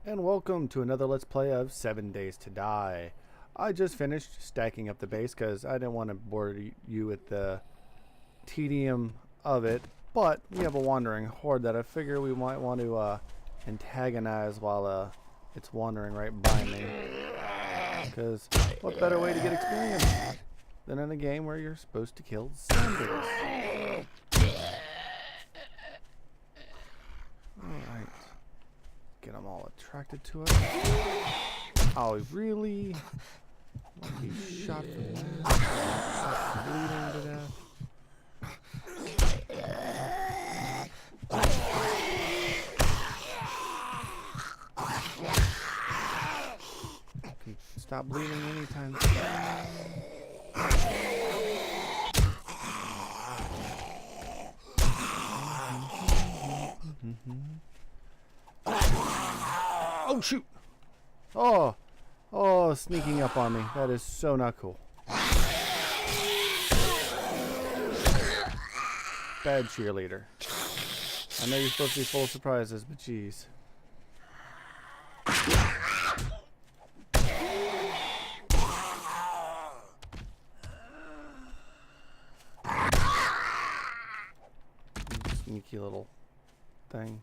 And welcome to another Let's Play of 7 Days to Die. I just finished stacking up the base because I didn't want to bore you with the tedium of it, but we have a wandering horde that I figure we might want to antagonize while it's wandering right by me. Because what better way to get experience than in a game where you're supposed to kill zombies? Alright. Get them all attracted to it. Oh, really? He shot from that. Bleeding to death. Can stop bleeding anytime soon. Oh, shoot! Oh, sneaking up on me. That is so not cool. Bad cheerleader. I know you're supposed to be full of surprises, but jeez. Sneaky little thing.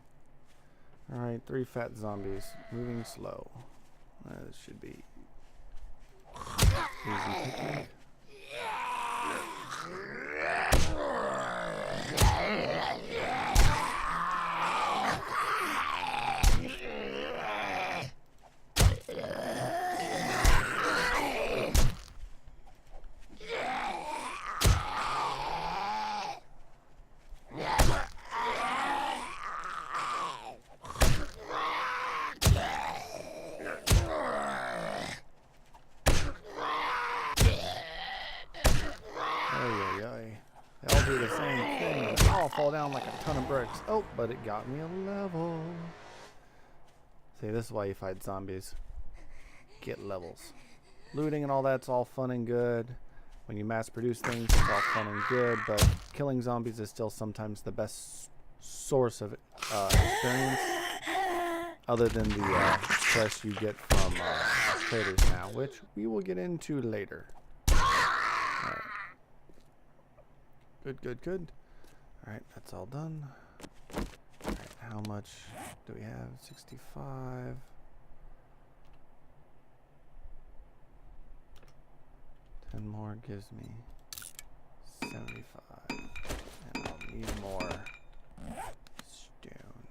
Alright, 3 fat zombies. Moving slow. This should be easy picnic. They all do the same thing. They all fall down like a ton of bricks. Oh, but it got me a level. See, this is why you fight zombies. Get levels. Looting and all that's all fun and good. When you mass produce things, it's all fun and good, but killing zombies is still sometimes the best source of experience, other than the stress you get from traders now, which we will get into later. Alright. Good. Alright, that's all done. Alright, how much do we have? 65. Ten more gives me 75. And I'll need more stone.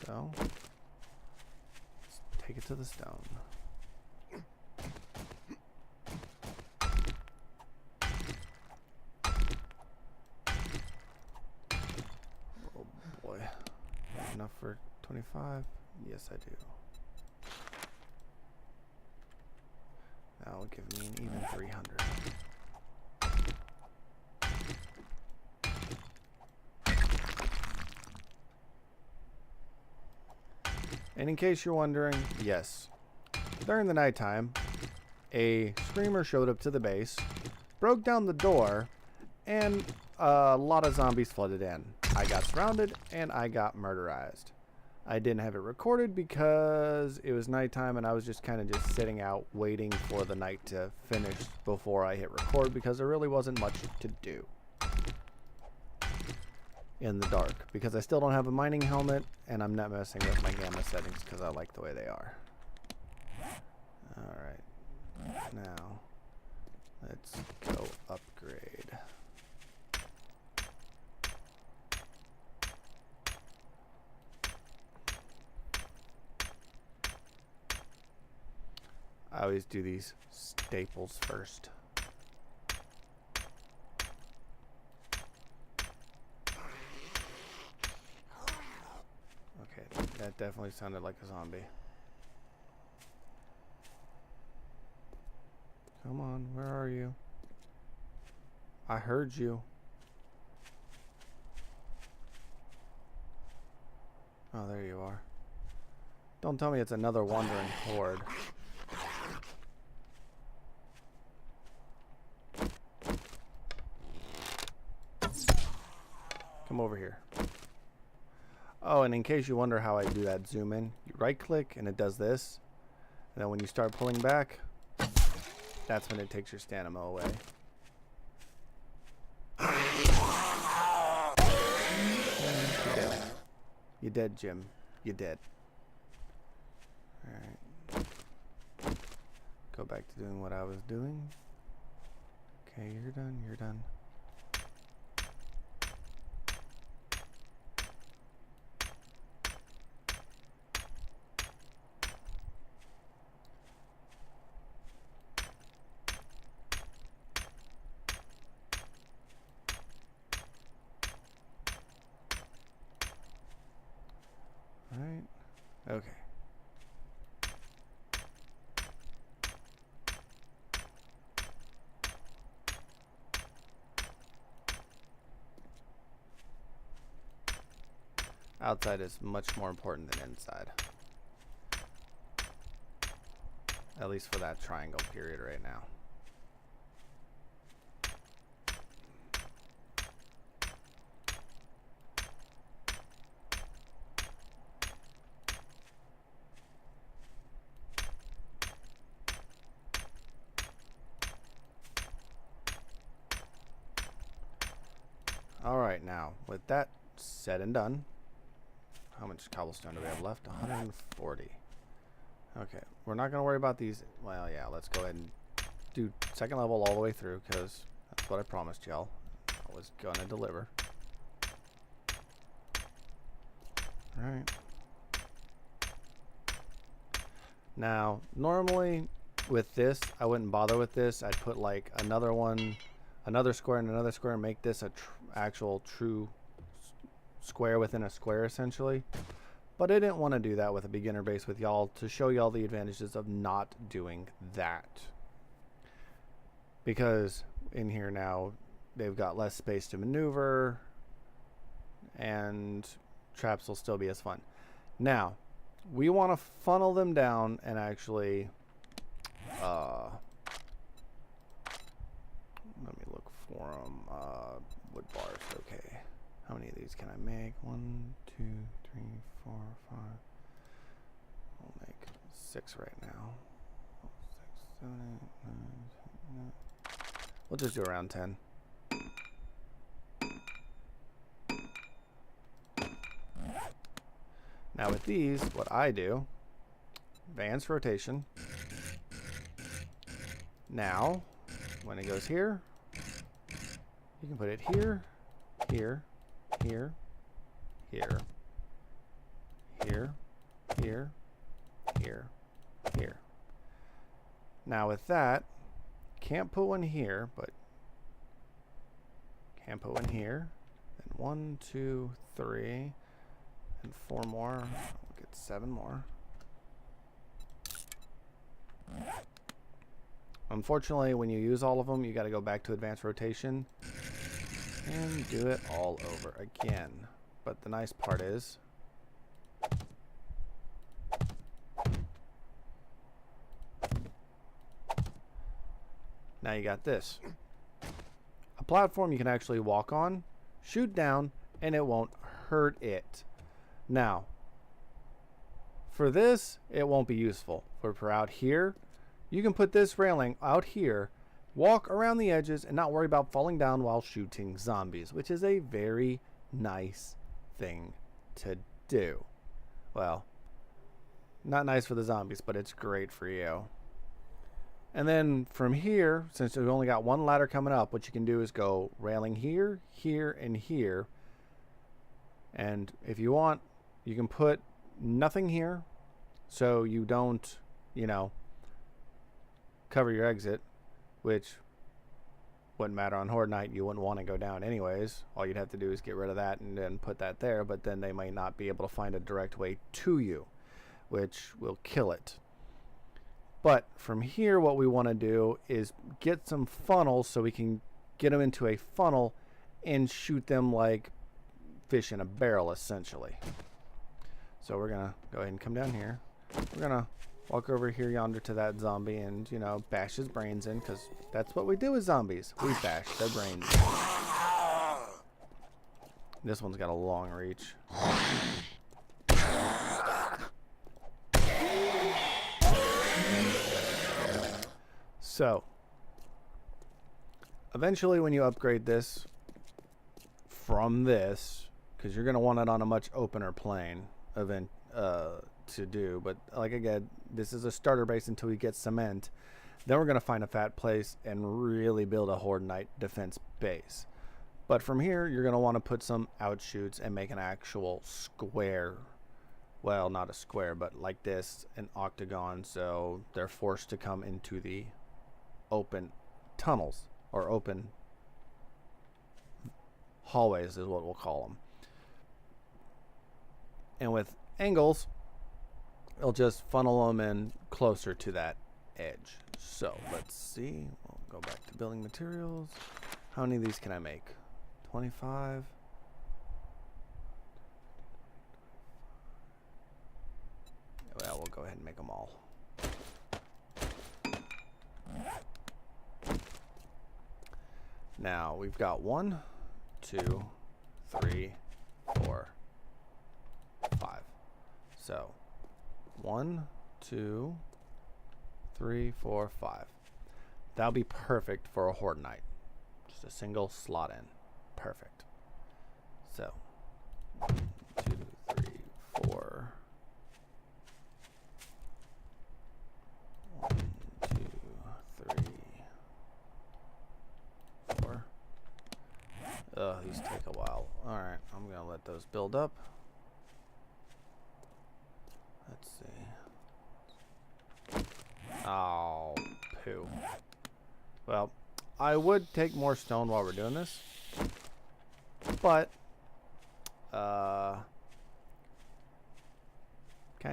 So, let's take it to the stone. Oh boy. Enough for 25? Yes, I do. That will give me an even 300. And in case you're wondering, yes, during the nighttime, a screamer showed up to the base, broke down the door, and a lot of zombies flooded in. I got surrounded, and I got murderized. I didn't have it recorded because it was nighttime and I was just kind of just sitting out waiting for the night to finish before I hit record because there really wasn't much to do in the dark because I still don't have a mining helmet and I'm not messing with my gamma settings because I like the way they are. Alright, now let's go upgrade. I always do these staples first. Okay, that definitely sounded like a zombie. Come on, where are you? I heard you. Oh, there you are. Don't tell me it's another wandering horde. Come over here. Oh, and in case you wonder how I do that zoom in, you right click and it does this. And then when you start pulling back, that's when it takes your stamina away. You're dead. You're dead, Jim. You're dead. Alright. Go back to doing what I was doing. Okay, you're done, you're done. Alright. Okay. Outside is much more important than inside. At least for that triangle period right now. Alright, now, with that said and done, how much cobblestone do we have left? 140. Okay, we're not going to worry about these. Well, yeah, let's go ahead and do second level all the way through, because that's what I promised y'all. I was going to deliver. Alright. Now, normally with this, I wouldn't bother with this. I'd put like another one, another square and another square, and make this a actual true square within a square essentially. But I didn't want to do that with a beginner base with y'all, to show y'all the advantages of not doing that. Because in here now, they've got less space to maneuver, and traps will still be as fun. Now, we want to funnel them down and actually, let me look for them. Wood bars, okay. How many of these can I make? 1, 2, 3, 4, 5. I'll make 6 right now. 6, 7, 8, 9, 10. We'll just do around 10. Now with these, what I do, advanced rotation. Now, when it goes here, you can put it here, here, here, here, here, here, here, here. Now with that, can't put one here, but can put one here. And 1, 2, 3, and 4 more. We'll get 7 more. Unfortunately, when you use all of them, you got to go back to advanced rotation and do it all over again. But the nice part is, now you got this. A platform you can actually walk on, shoot down, and it won't hurt it. Now, for this, it won't be useful. For out here, you can put this railing out here, walk around the edges, and not worry about falling down while shooting zombies, which is a very nice thing to do. Well, not nice for the zombies, but it's great for you. And then from here, since we've only got one ladder coming up, what you can do is go railing here, here, and here. And if you want, you can put nothing here, so you don't, you know, cover your exit, which wouldn't matter on Horde Night. You wouldn't want to go down anyways. All you'd have to do is get rid of that and then put that there, but then they might not be able to find a direct way to you, which will kill it. But from here, what we want to do is get some funnels so we can get them into a funnel and shoot them like fish in a barrel, essentially. So we're going to go ahead and come down here. We're going to walk over here yonder to that zombie and, you know, bash his brains in, because that's what we do with zombies. We bash their brains in. This one's got a long reach. So, eventually when you upgrade this from this, because you're going to want it on a much opener plane event to do, but like again, this is a starter base until we get cement. Then we're going to find a fat place and really build a Horde Knight defense base. But from here, you're going to want to put some outshoots and make an actual square. Well, not a square, but like this, an octagon, so they're forced to come into the open tunnels, or open hallways is what we'll call them. And with angles, it'll just funnel them in closer to that edge. So let's see. We'll go back to building materials. How many of these can I make? 25. Well, we'll go ahead and make them all. Now we've got 1, 2, 3, 4, 5. So 1, 2, 3, 4, 5. That'll be perfect for a Horde Knight. Just a single slot in. Perfect. So 1, 2, 3, 4. 1, 2, 3, 4. These take a while. Alright, I'm gonna let those build up. Let's see. Oh, poo. Well, I would take more stone while we're doing this, but kind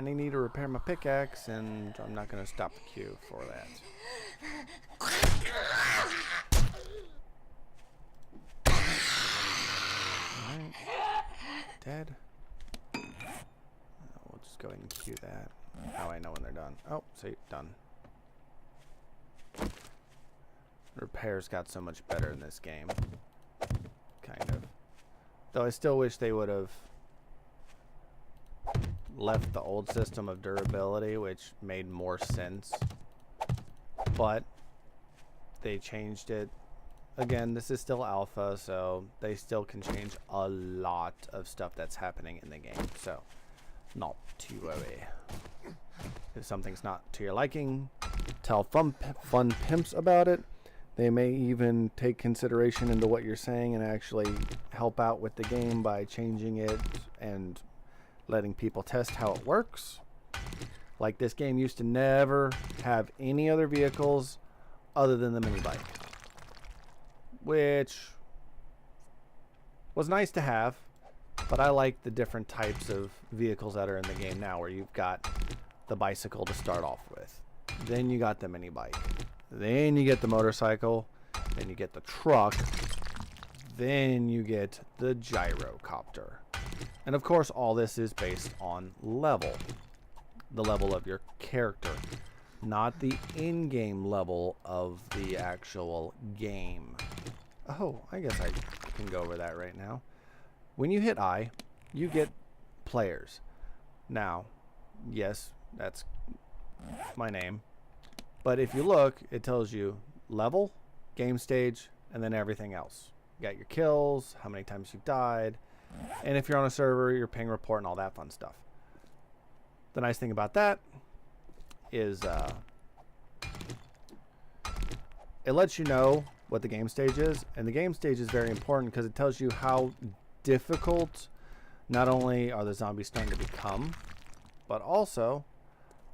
of need to repair my pickaxe, and I'm not going to stop the queue for that. Alright. Dead. We'll just go ahead and queue that. Now I know when they're done. Oh, see, done. Repairs got so much better in this game. Kind of. Though I still wish they would have left the old system of durability, which made more sense. But they changed it. Again, this is still alpha, so they still can change a lot of stuff that's happening in the game. So, not to worry. If something's not to your liking, tell fun pimps about it. They may even take consideration into what you're saying and actually help out with the game by changing it and letting people test how it works. Like, this game used to never have any other vehicles other than the mini bike, which was nice to have, but I like the different types of vehicles that are in the game now, where you've got the bicycle to start off with, then you got the mini bike, then you get the motorcycle, then you get the truck, then you get the gyrocopter. And of course, all this is based on level. The level of your character, not the in-game level of the actual game. Oh, I guess I can go over that right now. When you hit I, you get players. Now, yes, that's my name. But if you look, it tells you level, game stage, and then everything else. You got your kills, how many times you've died, and if you're on a server, your ping report and all that fun stuff. The nice thing about that is it lets you know what the game stage is, and the game stage is very important because it tells you how difficult not only are the zombies starting to become, but also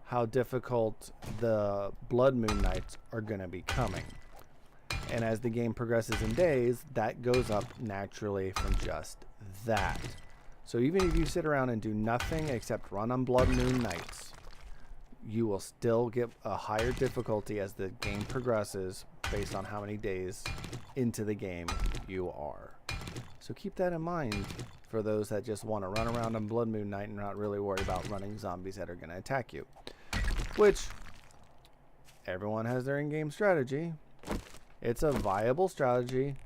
how difficult the Blood Moon Knights are going to be coming. And as the game progresses in days, that goes up naturally from just that. So even if you sit around and do nothing except run on Blood Moon Knights, you will still get a higher difficulty as the game progresses based on how many days into the game you are. So keep that in mind for those that just want to run around on Blood Moon Knight and not really worry about running zombies that are going to attack you. Which, everyone has their in-game strategy. It's a viable strategy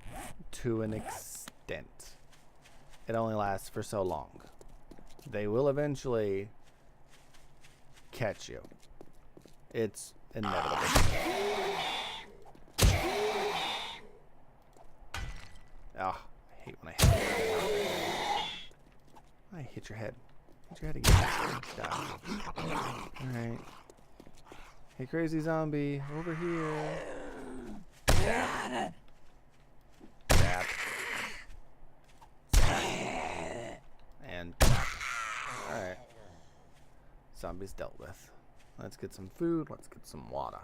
to an extent. It only lasts for so long. They will eventually catch you. It's inevitable. Ah, I hate when I hit your head. I hit your head. Hit your head again. Die. Alright. Hey, crazy zombie, over here. Zap. Zap. Zap. And zap. Alright. Zombies dealt with. Let's get some food. Let's get some water.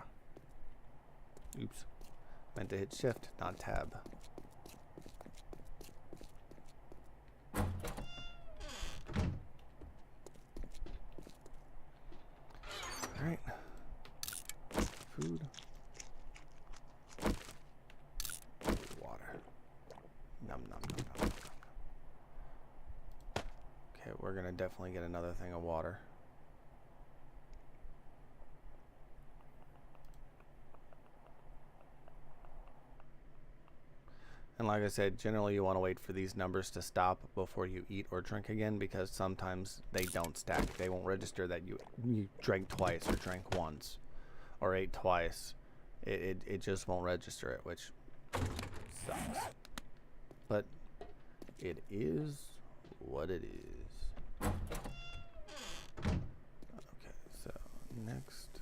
Oops. Meant to hit shift, not tab. Alright. Food. Water. Nom nom nom nom nom. Okay, we're gonna definitely get another thing of water. And like I said, generally you want to wait for these numbers to stop before you eat or drink again, because sometimes they don't stack. They won't register that you drank twice or drank once or ate twice. It just won't register it, which sucks. But it is what it is. Okay, so next.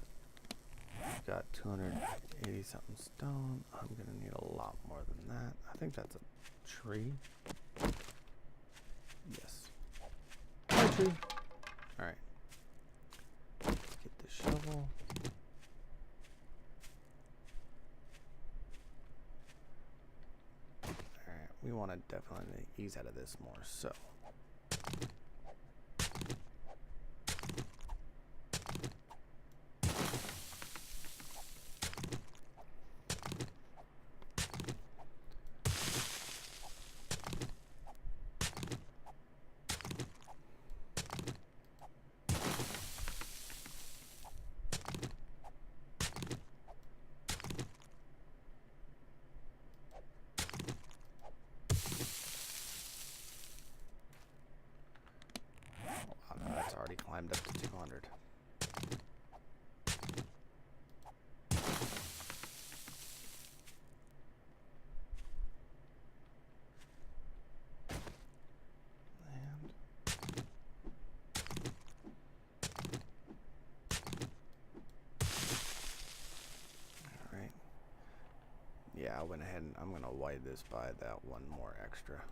Got 280 something stone. I'm gonna need a lot more than that. I think that's a tree. Yes. Hi, tree. Alright. Let's get the shovel. Alright, we want to definitely ease out of this more, so. Already climbed up to 200. And all right. Yeah, I went ahead and I'm gonna widen this by that one more extra.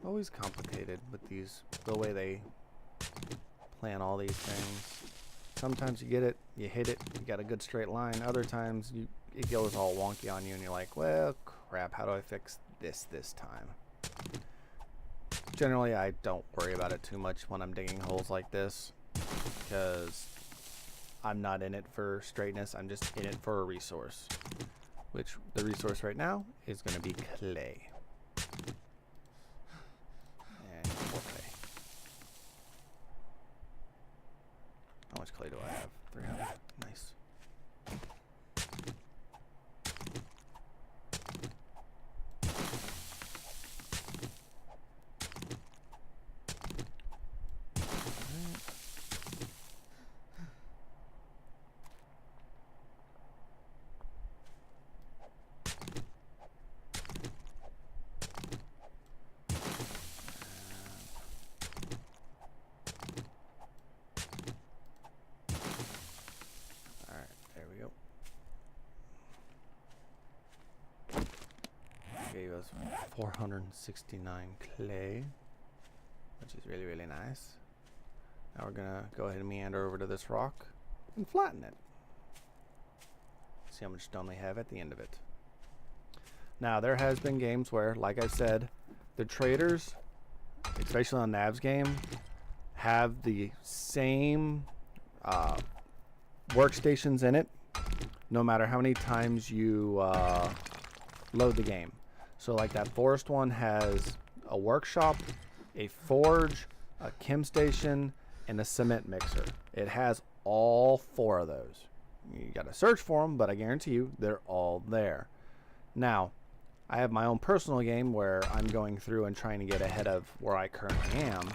Always complicated with these, the way they plan all these things. Sometimes you get it, you hit it, you got a good straight line. Other times it goes all wonky on you and you're like, well, crap, how do I fix this time? Generally, I don't worry about it too much when I'm digging holes like this, because I'm not in it for straightness, I'm just in it for a resource. Which, the resource right now is going to be clay. How much clay do I have? 300. Nice. Gave us 469 clay, which is really, really nice. Now we're gonna go ahead and meander over to this rock and flatten it. See how much stone we have at the end of it. Now there has been games where, like I said, the traders, especially on Nav's game, have the same workstations in it, no matter how many times you load the game. So like that forest one has a workshop, a forge, a chem station, and a cement mixer. It has all 4 of those. You gotta search for them, but I guarantee you they're all there. Now, I have my own personal game where I'm going through and trying to get ahead of where I currently am.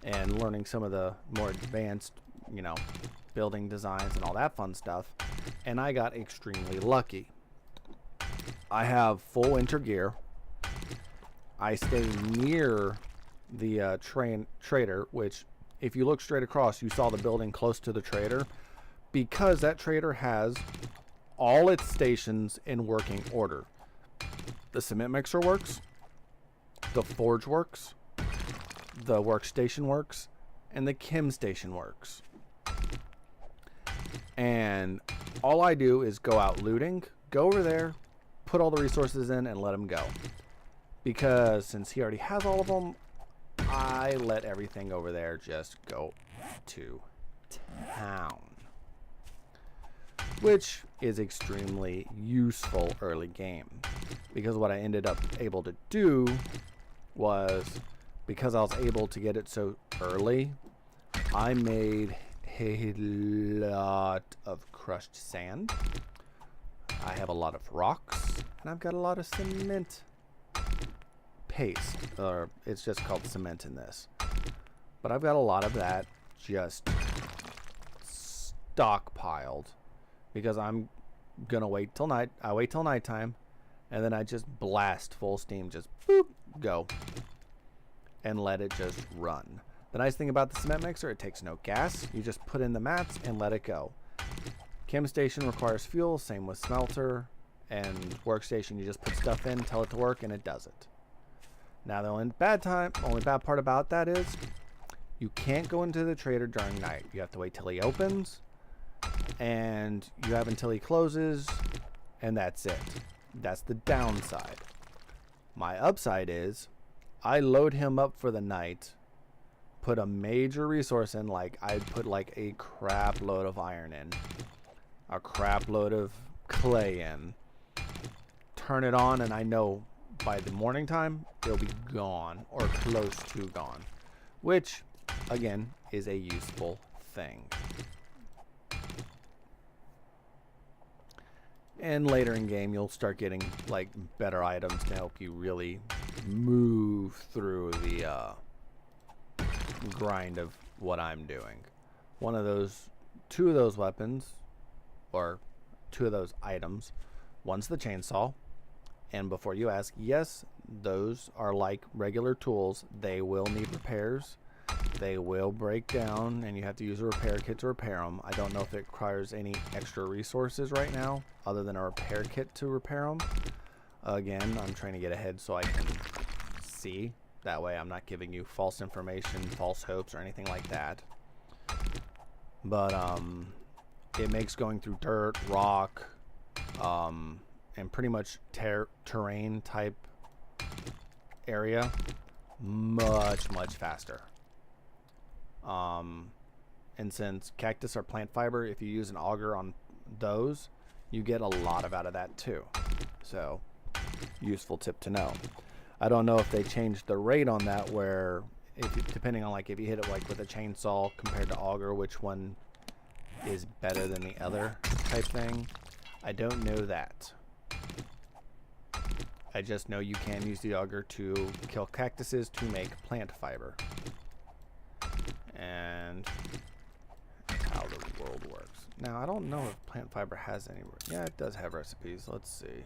and learning some of the more advanced, you know, building designs and all that fun stuff. And I got extremely lucky. I have full winter gear. I stay near the trader, which if you look straight across, you saw the building close to the trader, because that trader has all its stations in working order. The cement mixer works, the forge works, the workstation works, and the chem station works. And all I do is go out looting, go over there, put all the resources in, and let him go. Because since he already has all of them, I let everything over there just go to town. Which is extremely useful early game. Because what I ended up able to do was, because I was able to get it so early, I made a lot of crushed sand. I have a lot of rocks, and I've got a lot of cement paste, or it's just called cement in this. But I've got a lot of that just stockpiled, because I'm gonna wait till night. I wait till nighttime, and then I just blast full steam, just boop, go, and let it just run. The nice thing about the cement mixer, it takes no gas. You just put in the mats and let it go. Chem station requires fuel, same with smelter, and workstation, you just put stuff in, tell it to work, and it does it. Now the only bad part about that is you can't go into the trader during night. You have to wait till he opens, and you have until he closes, and that's it. That's the downside. My upside is I load him up for the night, put a major resource in, like I'd put like a crap load of iron in, a crap load of clay in, turn it on, and I know by the morning time it'll be gone or close to gone, which again is a useful thing. And later in game you'll start getting like better items to help you really move through the grind of what I'm doing. Two of those weapons, or two of those items, one's the chainsaw, and before you ask, yes, those are like regular tools. They will need repairs. They will break down, and you have to use a repair kit to repair them. I don't know if it requires any extra resources right now other than a repair kit to repair them. Again, I'm trying to get ahead so I can see. That way I'm not giving you false information, false hopes, or anything like that. But it makes going through dirt, rock, and pretty much terrain type area much faster. And since cactus are plant fiber, if you use an auger on those, you get a lot out of that too. So, useful tip to know. I don't know if they changed the rate on that, where depending on like if you hit it like with a chainsaw compared to auger, which one is better than the other type thing. I don't know that. I just know you can use the auger to kill cactuses to make plant fiber. And how the world works. Now, I don't know if plant fiber has any... Yeah, it does have recipes. Let's see.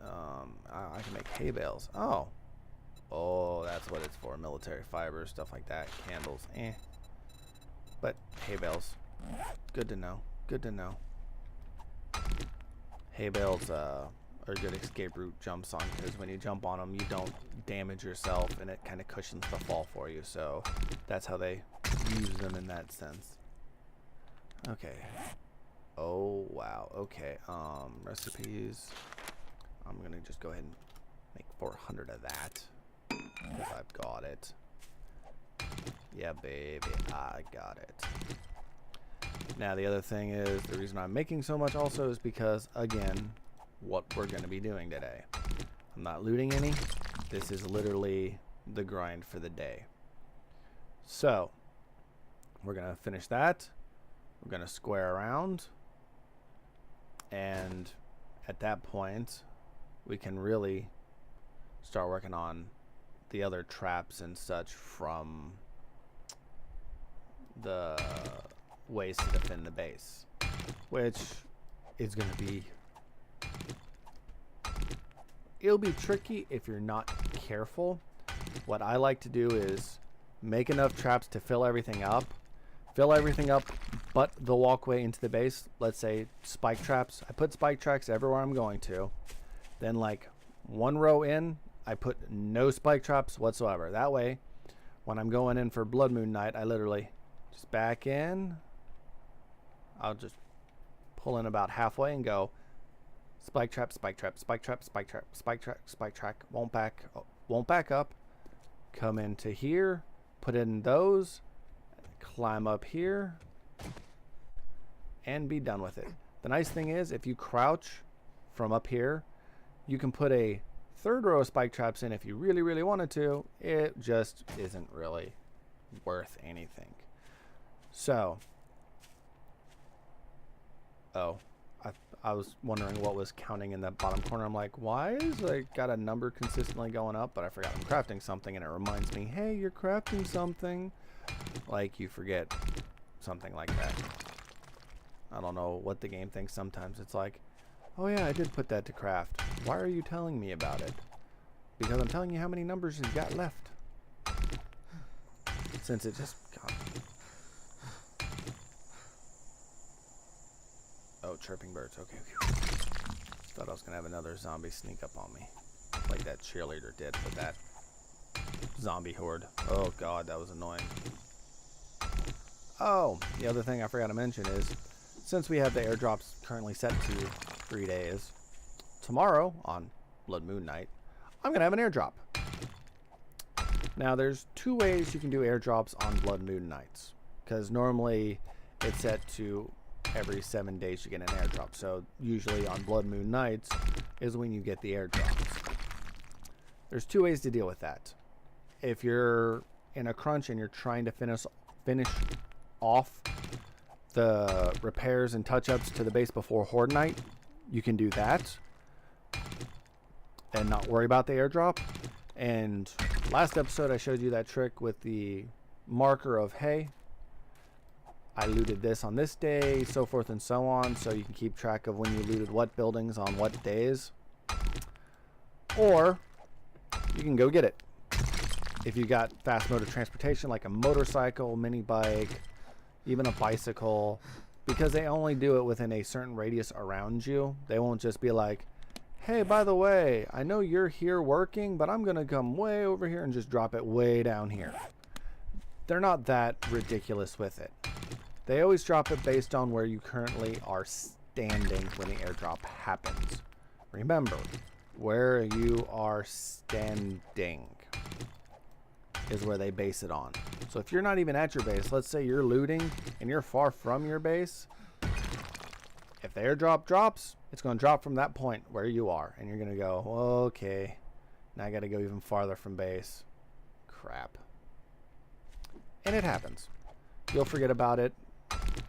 I can make hay bales. Oh, that's what it's for. Military fiber, stuff like that. Candles, But hay bales, good to know. Good to know. Hay bales are a good escape route jumps on, because when you jump on them, you don't damage yourself, and it kind of cushions the fall for you. So that's how they use them in that sense. Okay. Oh wow. Okay. Recipes. I'm gonna just go ahead and make 400 of that, because I've got it. Yeah, baby, I got it. Now the other thing is, the reason I'm making so much also is because, again, what we're going to be doing today. I'm not looting any. This is literally the grind for the day. So, we're going to finish that. We're going to square around. And at that point, we can really start working on the other traps and such from the ways to defend the base, which is going to be, it'll be tricky if you're not careful. What I like to do is make enough traps to fill everything up but the walkway into the base. Let's say spike traps. I put spike traps everywhere I'm going to. Then like one row in, I put no spike traps whatsoever. That way, when I'm going in for Blood Moon Night, I literally just back in. I'll just pull in about halfway and go spike trap, spike trap, spike trap, spike trap, spike trap, spike trap. Won't back up. Come into here, put in those, climb up here, and be done with it. The nice thing is, if you crouch from up here, you can put a third row of spike traps in if you really, really wanted to. It just isn't really worth anything. So, I was wondering what was counting in the bottom corner. I'm like, why is I got a number consistently going up, but I forgot I'm crafting something, and it reminds me, hey, you're crafting something. Like you forget something like that. I don't know what the game thinks sometimes. It's like, oh yeah, I did put that to craft. Why are you telling me about it? Because I'm telling you how many numbers you got left. Since it just got... Oh, chirping birds. Okay. Thought I was gonna have another zombie sneak up on me, like that cheerleader did with that zombie horde. Oh god, that was annoying. Oh, the other thing I forgot to mention is, since we have the airdrops currently set to 3 days, tomorrow on Blood Moon Night, I'm gonna have an airdrop. Now, there's 2 ways you can do airdrops on Blood Moon Nights, because normally it's set to every 7 days you get an airdrop. So usually on Blood Moon Nights is when you get the airdrops. There's 2 ways to deal with that. If you're in a crunch and you're trying to finish off the repairs and touch-ups to the base before Horde Night, you can do that and not worry about the airdrop. And last episode I showed you that trick with the marker of, hey, I looted this on this day, so forth and so on, so you can keep track of when you looted what buildings on what days. Or you can go get it. If you got fast mode of transportation like a motorcycle, mini bike, even a bicycle, because they only do it within a certain radius around you. They won't just be like, hey, by the way, I know you're here working, but I'm going to come way over here and just drop it way down here. They're not that ridiculous with it. They always drop it based on where you currently are standing when the airdrop happens. Remember, where you are standing is where they base it on. So if you're not even at your base, let's say you're looting and you're far from your base, if the airdrop drops, it's going to drop from that point where you are. And you're going to go, okay, now I got to go even farther from base. Crap. And it happens. You'll forget about it.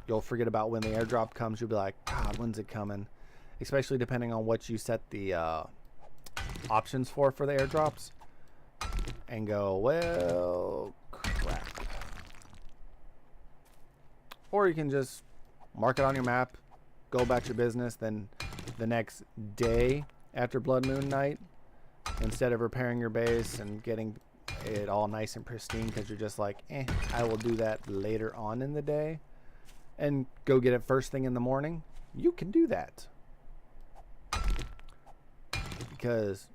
You'll forget about when the airdrop comes. You'll be like, God, when's it coming? Especially depending on what you set the options for the airdrops. And go, well, crap. Or you can just mark it on your map, go about your business, then the next day after Blood Moon Night, instead of repairing your base and getting it all nice and pristine because you're just like, I will do that later on in the day, and go get it first thing in the morning, you can do that. Because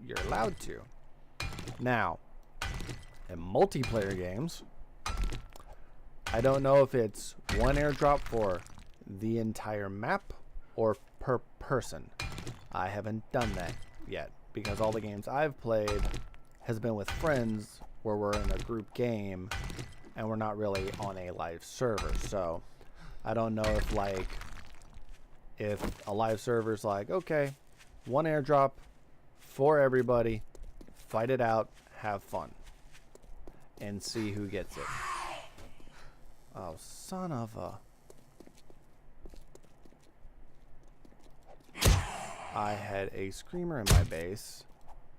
you're allowed to. Now, in multiplayer games, I don't know if it's one airdrop for the entire map or per person. I haven't done that yet because all the games I've played has been with friends where we're in a group game and we're not really on a live server. So I don't know if a live server's like, okay, one airdrop for everybody, fight it out, have fun, and see who gets it. Oh, son of a... I had a screamer in my base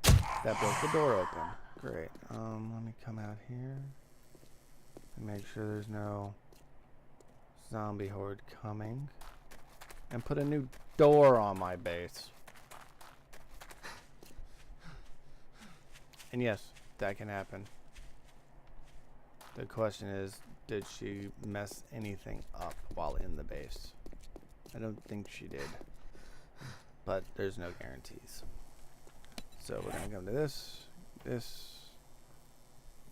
that broke the door open. Great. Let me come out here. Make sure there's no zombie horde coming. And put a new door on my base. And yes, that can happen. The question is, did she mess anything up while in the base? I don't think she did. But there's no guarantees. So we're gonna come to this,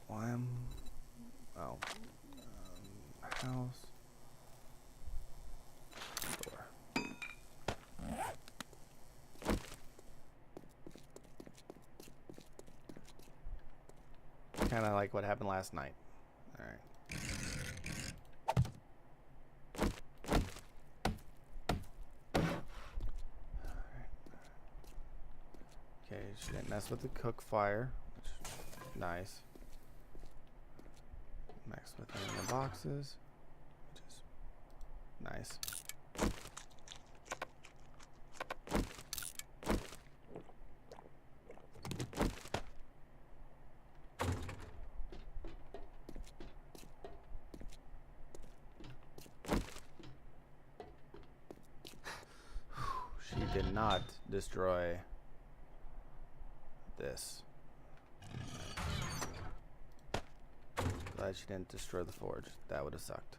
wham, oh, house, door. Kind of like what happened last night. All right. Okay, she didn't mess with the cook fire, which is nice. Mess with any of the boxes, which is nice. She did not destroy this. Glad she didn't destroy the forge. That would have sucked.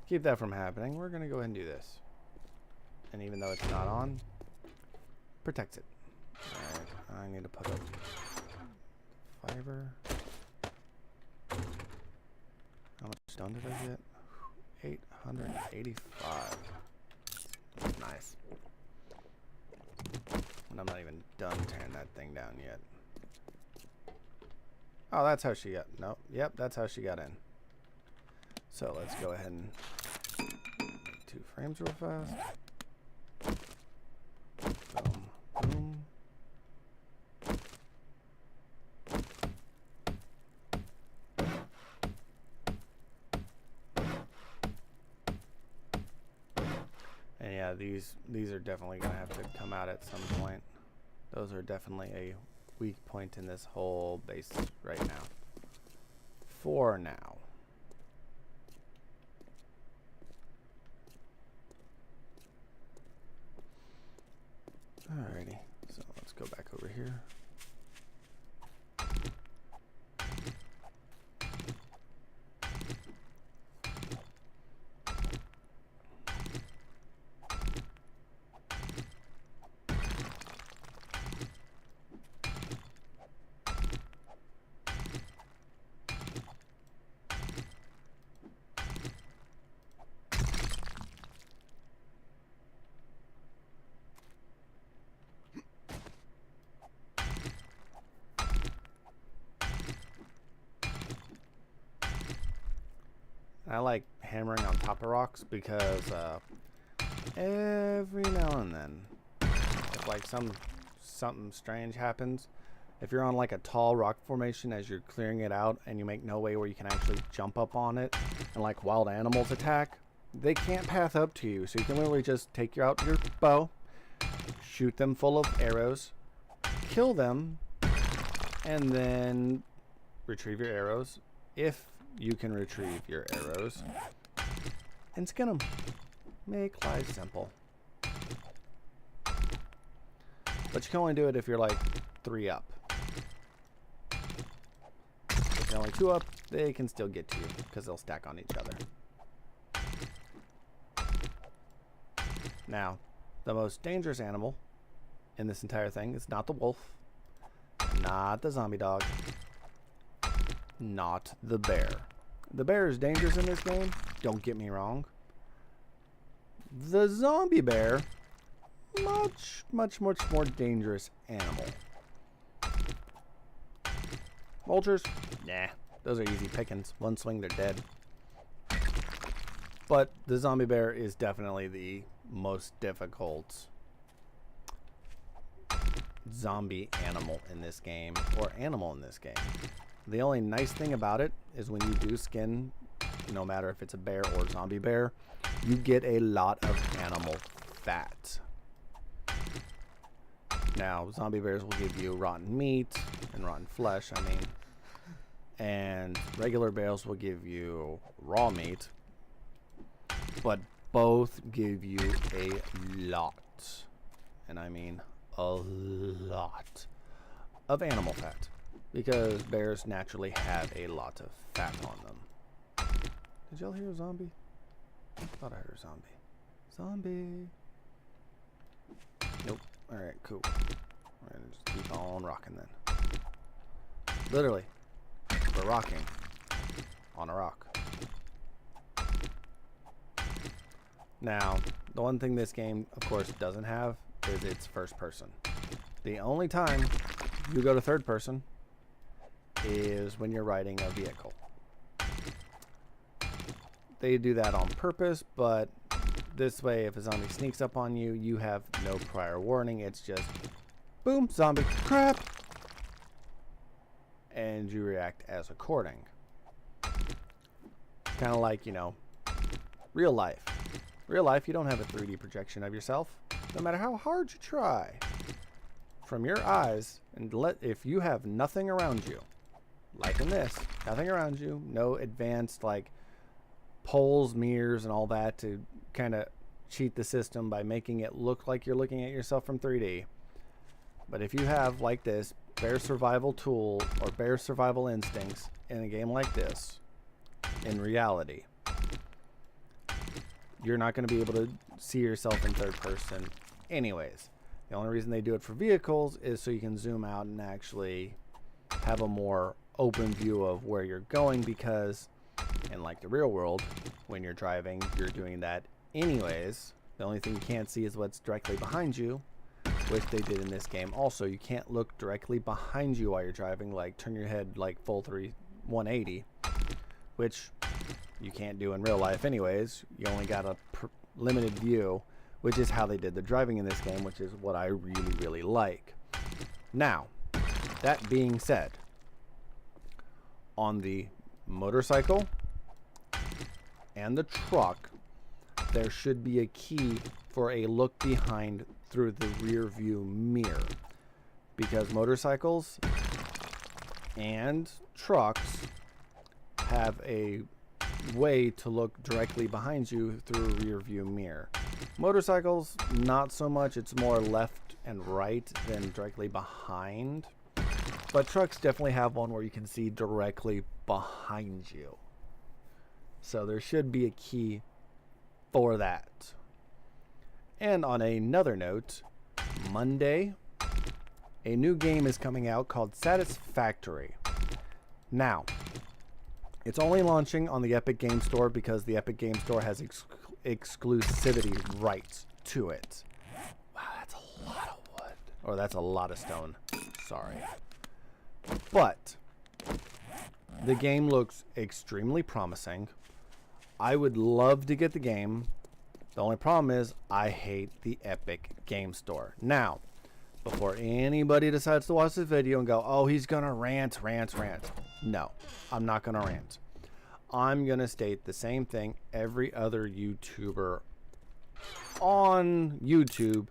Keep that from happening. We're gonna go ahead and do this. And even though it's not on, protects it. Alright, I need to put up fiber. How much stone did I get? 885. Nice. And I'm not even done tearing that thing down yet. Oh, that's how she got. Nope. Yep, that's how she got in. So let's go ahead and make 2 frames real fast. Boom. Boom. And yeah, these are definitely gonna have to come out at some point. Those are definitely a weak point in this whole base right now. For now. Alrighty, so let's go back over here. I like hammering on top of rocks because every now and then, if like something strange happens, if you're on like a tall rock formation as you're clearing it out and you make no way where you can actually jump up on it and like wild animals attack, they can't path up to you. So you can literally just take out your bow, shoot them full of arrows, kill them, and then retrieve your arrows if you can retrieve your arrows and skin them. Make life simple. But you can only do it if you're like 3 up. If you're only 2 up, they can still get to you because they'll stack on each other. Now, the most dangerous animal in this entire thing is not the wolf, not the zombie dog, not the bear. The bear is dangerous in this game, don't get me wrong. The zombie bear, much more dangerous animal. Vultures, nah, those are easy pickings. One swing, they're dead. But the zombie bear is definitely the most difficult zombie animal in this game, or animal in this game. The only nice thing about it is when you do skin, no matter if it's a bear or zombie bear, you get a lot of animal fat. Now, zombie bears will give you rotten meat and rotten flesh. I mean, and regular bales will give you raw meat, but both give you a lot, and I mean a lot, of animal fat, because bears naturally have a lot of fat on them. Did y'all hear a zombie? I thought I heard a zombie. Zombie. Nope. Alright, cool. We're gonna just keep on rocking then. Literally, we're rocking on a rock. Now, the one thing this game, of course, doesn't have is it's first person. The only time you go to third person is when you're riding a vehicle. They do that on purpose, but this way, if a zombie sneaks up on you, you have no prior warning. It's just, boom, zombie, crap! And you react as according. Kind of like, you know, real life. Real life, you don't have a 3D projection of yourself, no matter how hard you try. From your eyes, and if you have nothing around you, like in this, nothing around you, no advanced, like, poles, mirrors, and all that to kind of cheat the system by making it look like you're looking at yourself from 3D. But if you have, like this, bear survival tool or bear survival instincts in a game like this, in reality, you're not going to be able to see yourself in third person anyways. The only reason they do it for vehicles is so you can zoom out and actually have a more open view of where you're going, because in like the real world, when you're driving, you're doing that anyways. The only thing you can't see is what's directly behind you, which they did in this game also. You can't look directly behind you while you're driving, like turn your head like full 180, which you can't do in real life anyways. You only got a limited view, which is how they did the driving in this game, which is what I really, really like. Now, that being said, on the motorcycle and the truck, there should be a key for a look behind through the rear view mirror, because motorcycles and trucks have a way to look directly behind you through a rear view mirror. Motorcycles, not so much. It's more left and right than directly behind. But trucks definitely have one where you can see directly behind you. So there should be a key for that. And on another note, Monday, a new game is coming out called Satisfactory. Now, it's only launching on the Epic Game Store because the Epic Game Store has exclusivity rights to it. Wow, that's a lot of wood. Or that's a lot of stone. Sorry. But the game looks extremely promising. I would love to get the game. The only problem is I hate the Epic Game Store. Now, before anybody decides to watch this video and go, oh, he's gonna rant. No, I'm not gonna rant. I'm gonna state the same thing every other YouTuber on YouTube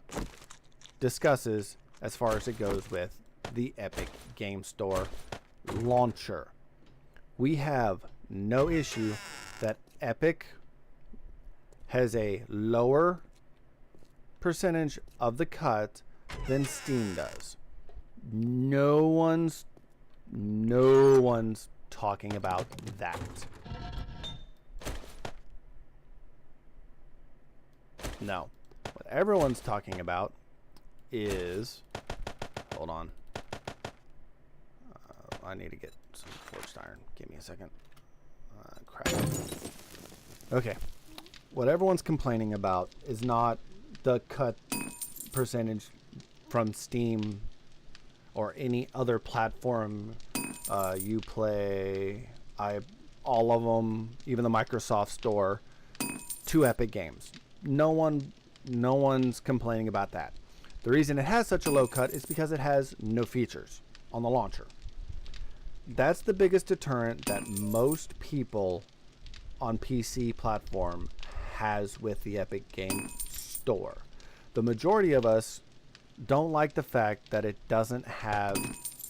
discusses as far as it goes with the Epic Game Store launcher. We have no issue that Epic has a lower percentage of the cut than Steam does. No one's talking about that. No. What everyone's talking about is, hold on. I need to get some forged iron. Give me a second. Crap. Okay. What everyone's complaining about is not the cut percentage from Steam or any other platform. Uplay, all of them, even the Microsoft Store, to Epic Games. No one's complaining about that. The reason it has such a low cut is because it has no features on the launcher. That's the biggest deterrent that most people on PC platform has with the Epic Game Store. The majority of us don't like the fact that it doesn't have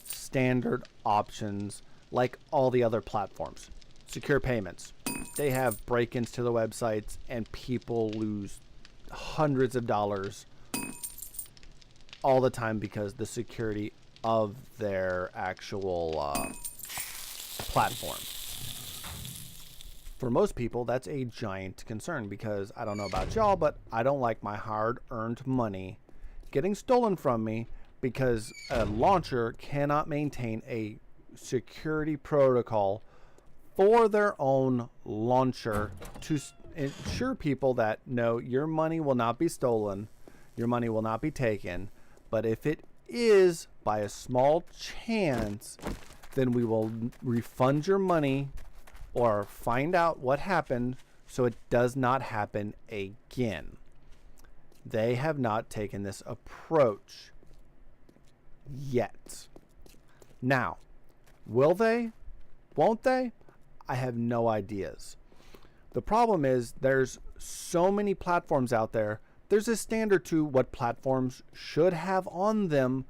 standard options like all the other platforms. Secure payments. They have break-ins to the websites and people lose hundreds of dollars all the time because the security of their actual platform. For most people, that's a giant concern because I don't know about y'all, but I don't like my hard-earned money getting stolen from me because a launcher cannot maintain a security protocol for their own launcher to ensure people that no, your money will not be stolen, your money will not be taken, but if it is by a small chance, then we will refund your money or find out what happened so it does not happen again. They have not taken this approach yet. Now, will they? Won't they? I have no ideas. The problem is there's so many platforms out there. There's a standard to what platforms should have on them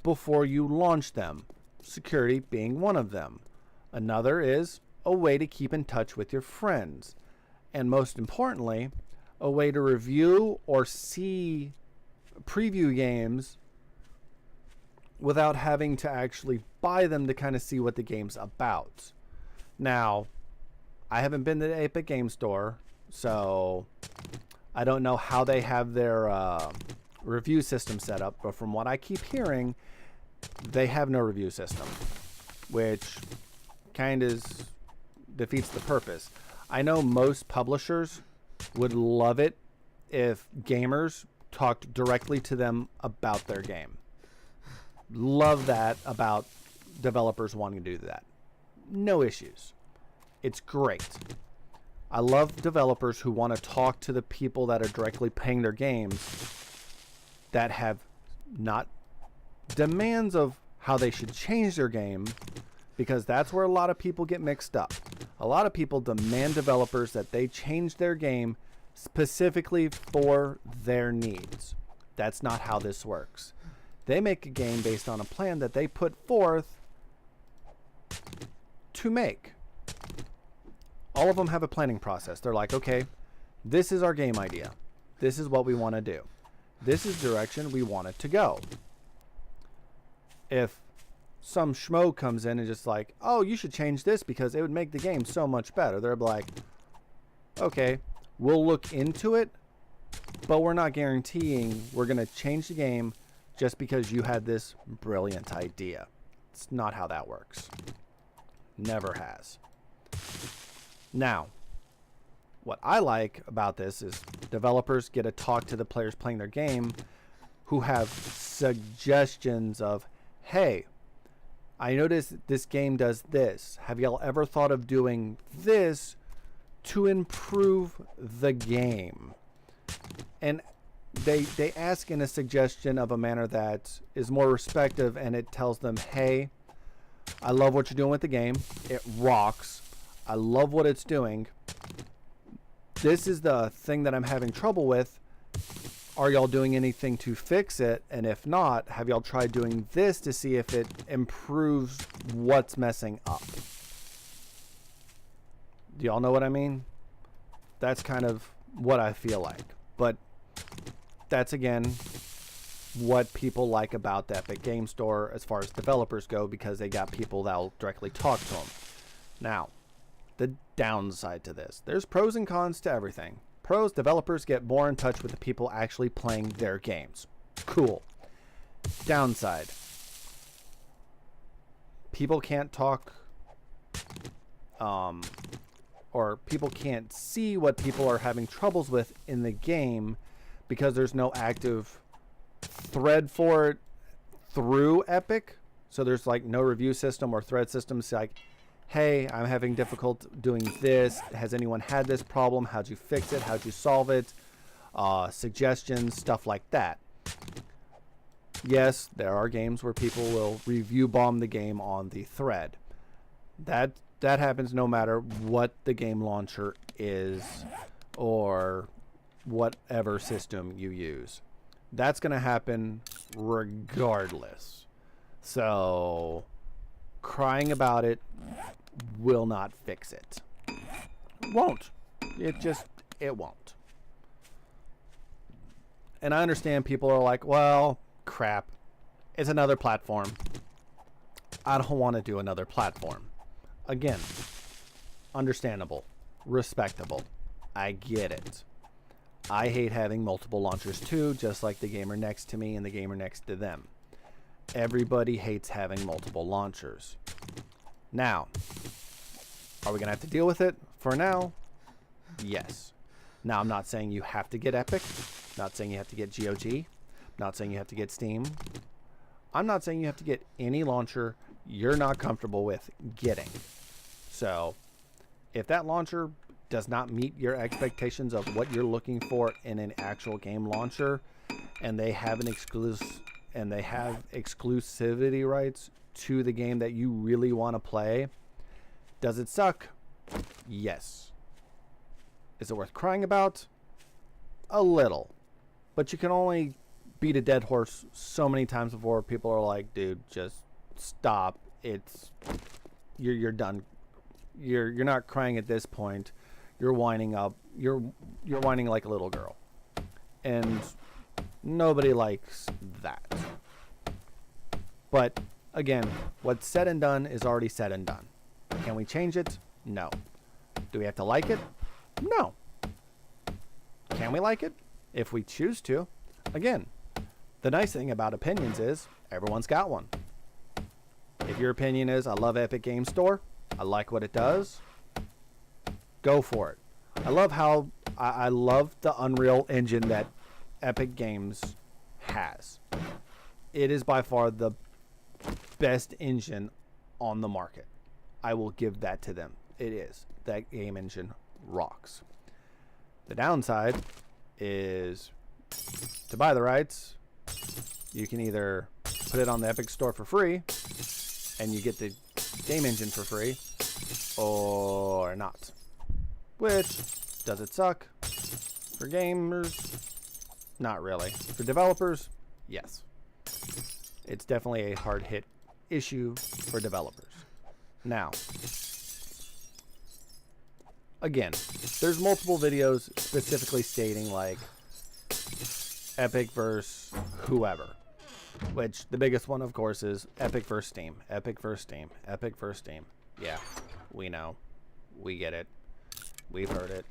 before you launch them. Security being one of them. Another is a way to keep in touch with your friends. And most importantly, a way to review or see preview games without having to actually buy them to kind of see what the game's about. Now, I haven't been to the Epic Game Store, so I don't know how they have their review system set up, but from what I keep hearing, they have no review system, which kind of defeats the purpose. I know most publishers would love it if gamers talked directly to them about their game. Love that about developers wanting to do that. No issues. It's great. I love developers who want to talk to the people that are directly playing their games that have not demands of how they should change their game, because that's where a lot of people get mixed up. A lot of people demand developers that they change their game specifically for their needs. That's not how this works. They make a game based on a plan that they put forth to make. All of them have a planning process. They're like, okay, this is our game idea. This is what we want to do. This is the direction we want it to go. If some schmo comes in and just like, oh, you should change this because it would make the game so much better, they're like, okay, we'll look into it, but we're not guaranteeing we're going to change the game just because you had this brilliant idea. It's not how that works. Never has. Now, what I like about this is developers get to talk to the players playing their game who have suggestions of, hey, I noticed this game does this. Have y'all ever thought of doing this to improve the game? And they ask in a suggestion of a manner that is more respectful, and it tells them, hey, I love what you're doing with the game. It rocks. I love what it's doing. This is the thing that I'm having trouble with. Are y'all doing anything to fix it? And if not, have y'all tried doing this to see if it improves what's messing up? Do y'all know what I mean? That's kind of what I feel like. But that's, again, what people like about the Epic Game Store as far as developers go, because they got people that'll directly talk to them. Now, the downside to this. There's pros and cons to everything. Pros, developers get more in touch with the people actually playing their games. Cool. Downside. People can't talk, or people can't see what people are having troubles with in the game because there's no active thread for it through Epic. So there's like no review system or thread system. It's like, hey, I'm having difficulty doing this. Has anyone had this problem? How'd you fix it? How'd you solve it? Suggestions, stuff like that. Yes, there are games where people will review bomb the game on the thread. That happens no matter what the game launcher is or whatever system you use. That's going to happen regardless. So Crying about it will not fix it. Won't. It won't. And I understand people are like, well, crap. It's another platform. I don't want to do another platform. Again, understandable, respectable. I get it. I hate having multiple launchers too, just like the gamer next to me and the gamer next to them. Everybody hates having multiple launchers. Now, are we going to have to deal with it? For now, yes. Now, I'm not saying you have to get Epic. Not saying you have to get GOG. Not saying you have to get Steam. I'm not saying you have to get any launcher you're not comfortable with getting. So, if that launcher does not meet your expectations of what you're looking for in an actual game launcher, and they have exclusivity rights to the game that you really want to play, does it suck? Yes. Is it worth crying about? A little. But you can only beat a dead horse so many times before people are like, dude, just stop. You're done. You're not crying at this point. You're whining up. You're whining like a little girl. And nobody likes that. But again, what's said and done is already said and done. Can we change it? No. Do we have to like it? No. Can we like it? If we choose to. Again, the nice thing about opinions is everyone's got one. If your opinion is, I love Epic Game Store, I like what it does, go for it. I love the Unreal Engine that Epic Games has. It is by far the best engine on the market. I will give that to them. It is. That game engine rocks. The downside is to buy the rights, you can either put it on the Epic Store for free and you get the game engine for free, or not. Which, does it suck? For gamers, not really. For developers, yes. It's definitely a hard hit issue for developers. Now, again, there's multiple videos specifically stating like Epic versus whoever. Which the biggest one, of course, is Epic versus Steam. Epic versus Steam. Epic versus Steam. Yeah, we know. We get it. We've heard it.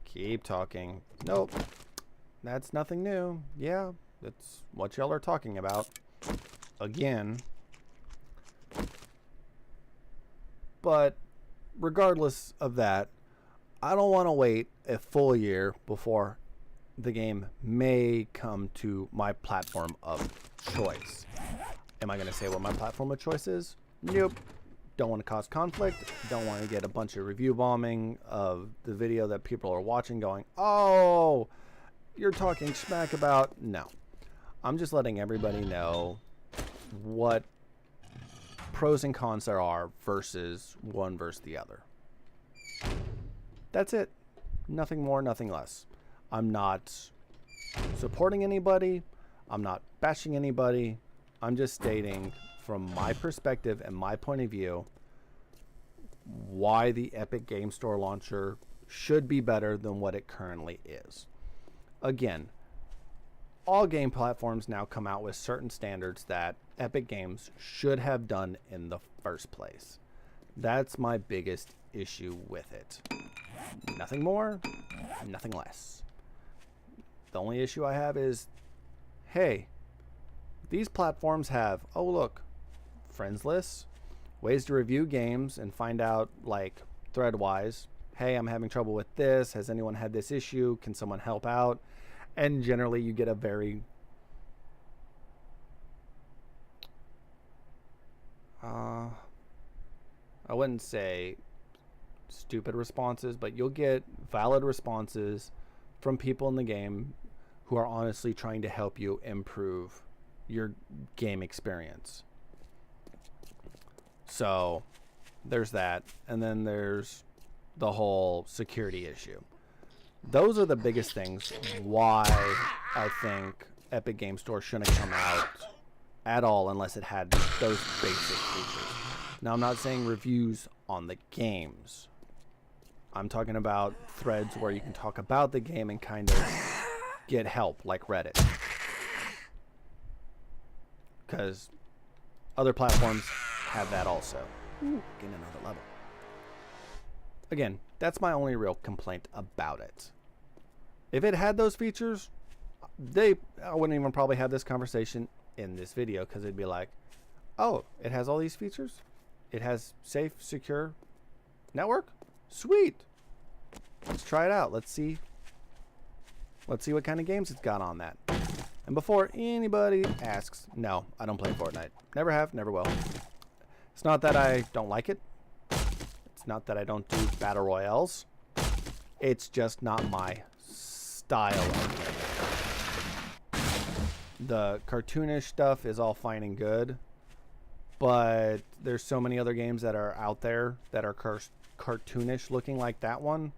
Keep talking. Nope. That's nothing new. Yeah, that's what y'all are talking about. Again. But regardless of that, I don't want to wait a full year before the game may come to my platform of choice. Am I going to say what my platform of choice is? Nope. Don't want to cause conflict. Don't want to get a bunch of review bombing of the video that people are watching going, oh, you're talking smack about. No. I'm just letting everybody know what pros and cons there are versus one versus the other. That's it. Nothing more, nothing less. I'm not supporting anybody. I'm not bashing anybody. I'm just stating from my perspective and my point of view why the Epic Game Store launcher should be better than what it currently is. Again, all game platforms now come out with certain standards that Epic Games should have done in the first place. That's my biggest issue with it. Nothing more, nothing less. The only issue I have is, hey, these platforms have, oh look, friends lists, ways to review games and find out, like, thread-wise, hey, I'm having trouble with this, has anyone had this issue, can someone help out? And generally you get a very I wouldn't say stupid responses, but you'll get valid responses from people in the game who are honestly trying to help you improve your game experience. So there's that, and then there's the whole security issue. Those are the biggest things why I think Epic Game Store shouldn't come out at all unless it had those basic features. Now, I'm not saying reviews on the games. I'm talking about threads where you can talk about the game and kind of get help, like Reddit. Because other platforms have that also. Ooh, getting another level. Again, that's my only real complaint about it. If it had those features, I wouldn't even probably have this conversation in this video, because it'd be like, oh, it has all these features? It has safe, secure network? Sweet. Let's try it out. Let's see what kind of games it's got on that. And before anybody asks, no, I don't play Fortnite. Never have, never will. It's not that I don't like it. It's not that I don't do battle royales. It's just not my style of game. The cartoonish stuff is all fine and good, but there's so many other games that are out there that are cartoonish looking like that one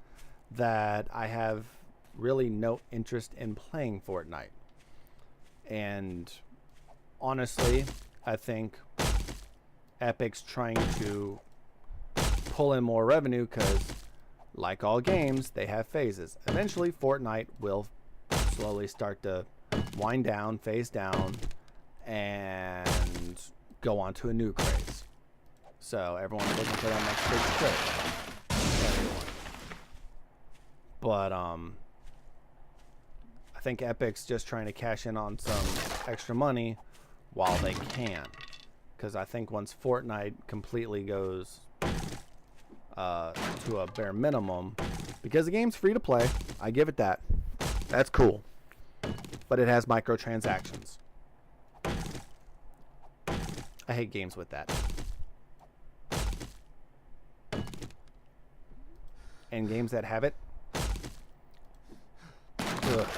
that I have really no interest in playing Fortnite. And honestly, I think Epic's trying to pull in more revenue because, like all games, they have phases. Eventually, Fortnite will slowly start to wind down, phase down, and go on to a new craze. So everyone's looking for that next big craze. Everyone. But I think Epic's just trying to cash in on some extra money while they can. Because I think once Fortnite completely goes to a bare minimum, because the game's free to play, I give it that. That's cool. But it has microtransactions. I hate games with that. And games that have it, ugh.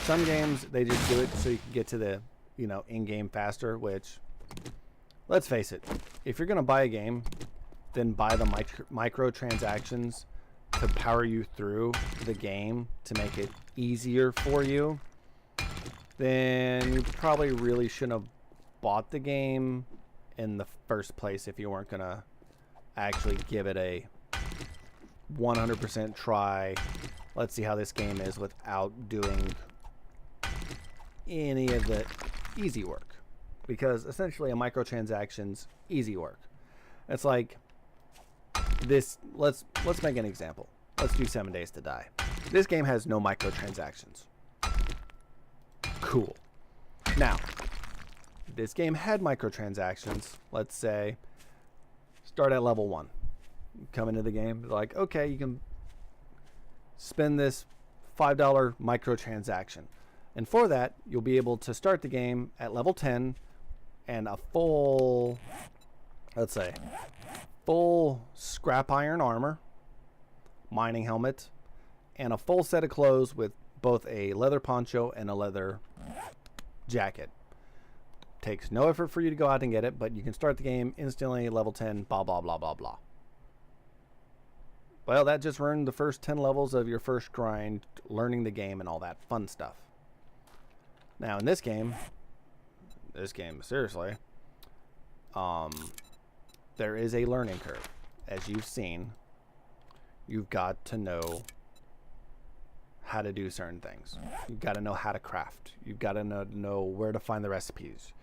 Some games, they just do it so you can get to the, in-game faster, which, let's face it, if you're going to buy a game, then buy the microtransactions to power you through the game to make it easier for you, then you probably really shouldn't have bought the game in the first place if you weren't going to actually give it a 100% try. Let's see how this game is without doing any of the easy work. Because essentially a microtransaction's easy work. It's like this. Let's make an example. Let's do 7 Days to Die. This game has no microtransactions. Cool. Now, if this game had microtransactions, let's say start at level 1. Come into the game, like, okay, you can spend this $5 microtransaction. And for that, you'll be able to start the game at level 10 and a full, let's say, full scrap iron armor, mining helmet, and a full set of clothes with both a leather poncho and a leather jacket. Takes no effort for you to go out and get it, but you can start the game instantly, level 10, blah, blah, blah, blah, blah. Well, that just ruined the first 10 levels of your first grind, learning the game and all that fun stuff. Now, in this game, seriously, there is a learning curve. As you've seen, you've got to know how to do certain things. You've got to know how to craft. You've got to know where to find the recipes.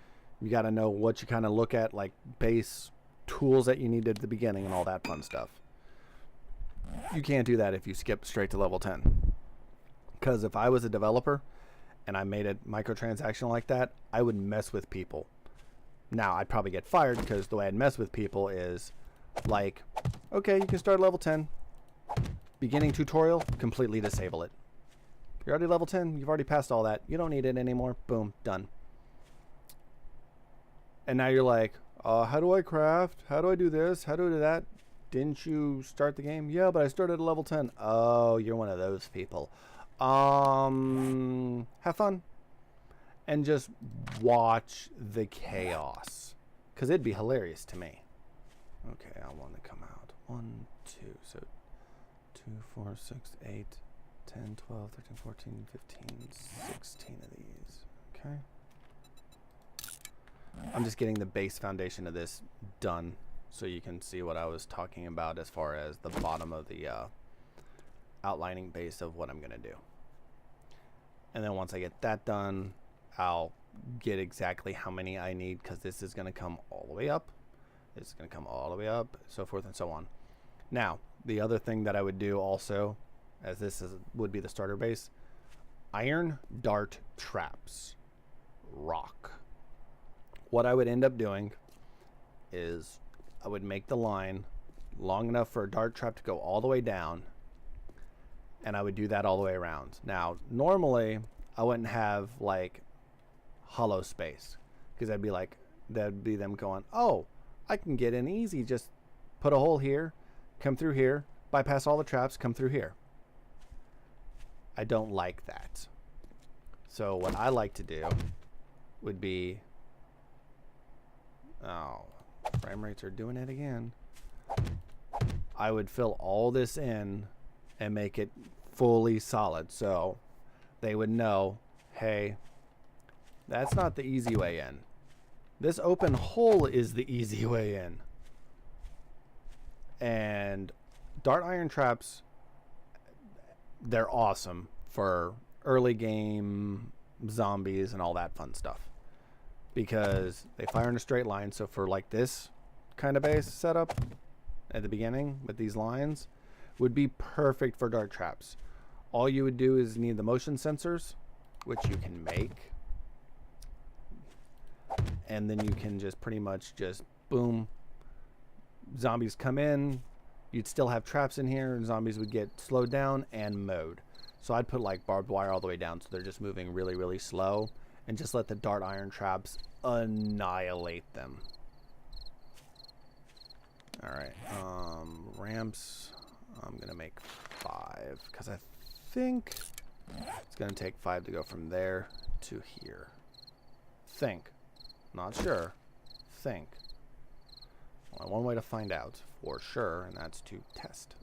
You got to know what you kind of look at, like base tools that you need at the beginning and all that fun stuff. You can't do that if you skip straight to level 10. Because if I was a developer and I made a microtransaction like that, I would mess with people. Now, I'd probably get fired because the way I'd mess with people is like, okay, you can start at level 10. Beginning tutorial, completely disable it. You're already level 10. You've already passed all that. You don't need it anymore. Boom, done. And now you're like, how do I craft? How do I do this? How do I do that? Didn't you start the game? Yeah, but I started at level 10. Oh, you're one of those people. Have fun. And just watch the chaos. Because it'd be hilarious to me. Okay, I want to come out. 1, 2, so 2, 4, 6, 8, 10, 12, 13, 14, 15, 16 of these. Okay. I'm just getting the base foundation of this done so you can see what I was talking about as far as the bottom of the outlining base of what I'm going to do. And then once I get that done, I'll get exactly how many I need, because this is going to come all the way up. It's going to come all the way up, so forth and so on. Now, the other thing that I would do also, as this would be the starter base, iron dart traps. Rock. What I would end up doing is I would make the line long enough for a dart trap to go all the way down, and I would do that all the way around. Now, normally I wouldn't have like hollow space, because that'd be them going, oh, I can get in easy, just put a hole here, come through here, bypass all the traps, come through here. I don't like that. So what I like to do would be, oh, frame rates are doing it again. I would fill all this in and make it fully solid, so they would know, hey, that's not the easy way in. This open hole is the easy way in. And dart iron traps, they're awesome for early game zombies and all that fun stuff, because they fire in a straight line. So for like this kind of base setup at the beginning with these lines would be perfect for dart traps. All you would do is need the motion sensors, which you can make, and then you can just pretty much just boom, zombies come in, you'd still have traps in here, and zombies would get slowed down and mowed. So I'd put like barbed wire all the way down so they're just moving really, really slow, and just let the dart iron traps annihilate them. Alright, ramps, I'm gonna make 5, because I think it's gonna take 5 to go from there to here. Think. Not sure. Think. Well, one way to find out for sure, and that's to test.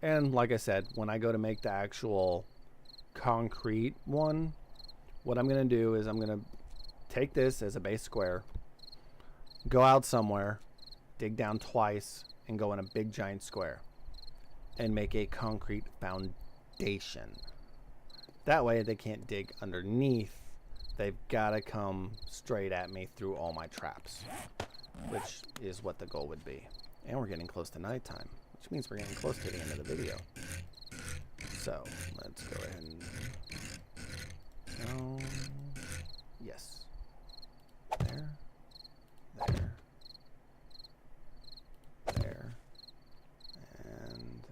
And like I said, when I go to make the actual concrete one, what I'm going to do is I'm going to take this as a base square, go out somewhere, dig down twice, and go in a big giant square, and make a concrete foundation. That way they can't dig underneath. They've got to come straight at me through all my traps, which is what the goal would be. And we're getting close to nighttime, which means we're getting close to the end of the video. So let's go ahead and yes, there, and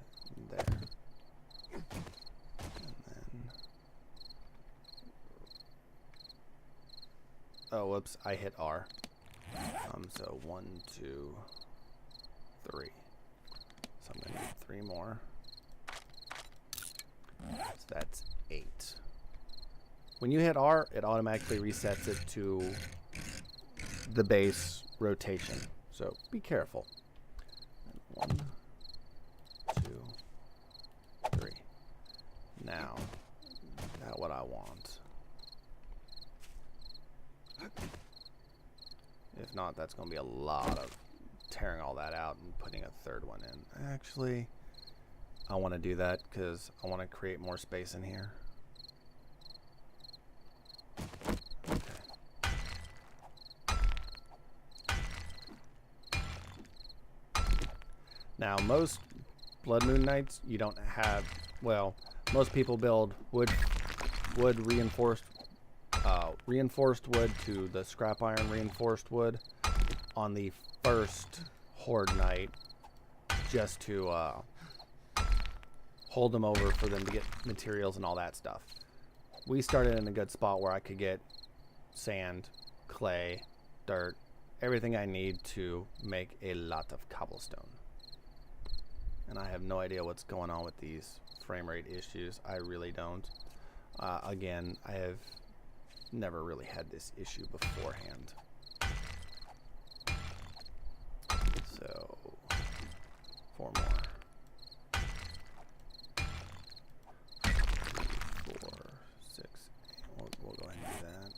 there. Oh, whoops, I hit R. So 1, 2, 3. So I'm going to need 3 more. So that's 8. When you hit R, it automatically resets it to the base rotation. So be careful. 1, 2, 3. Now, that's what I want. If not, that's going to be a lot of tearing all that out and putting a third one in. Actually, I want to do that because I want to create more space in here. Okay. Now, most Blood Moon Nights, you don't have, well, most people build wood reinforced wood to the scrap iron reinforced wood on the first horde night, just to hold them over for them to get materials and all that stuff. We started in a good spot where I could get sand, clay, dirt, everything I need to make a lot of cobblestone. And I have no idea what's going on with these frame rate issues. I really don't. Again, I have never really had this issue beforehand. So, 4 more. 3, 4, 6. We'll go ahead and do that.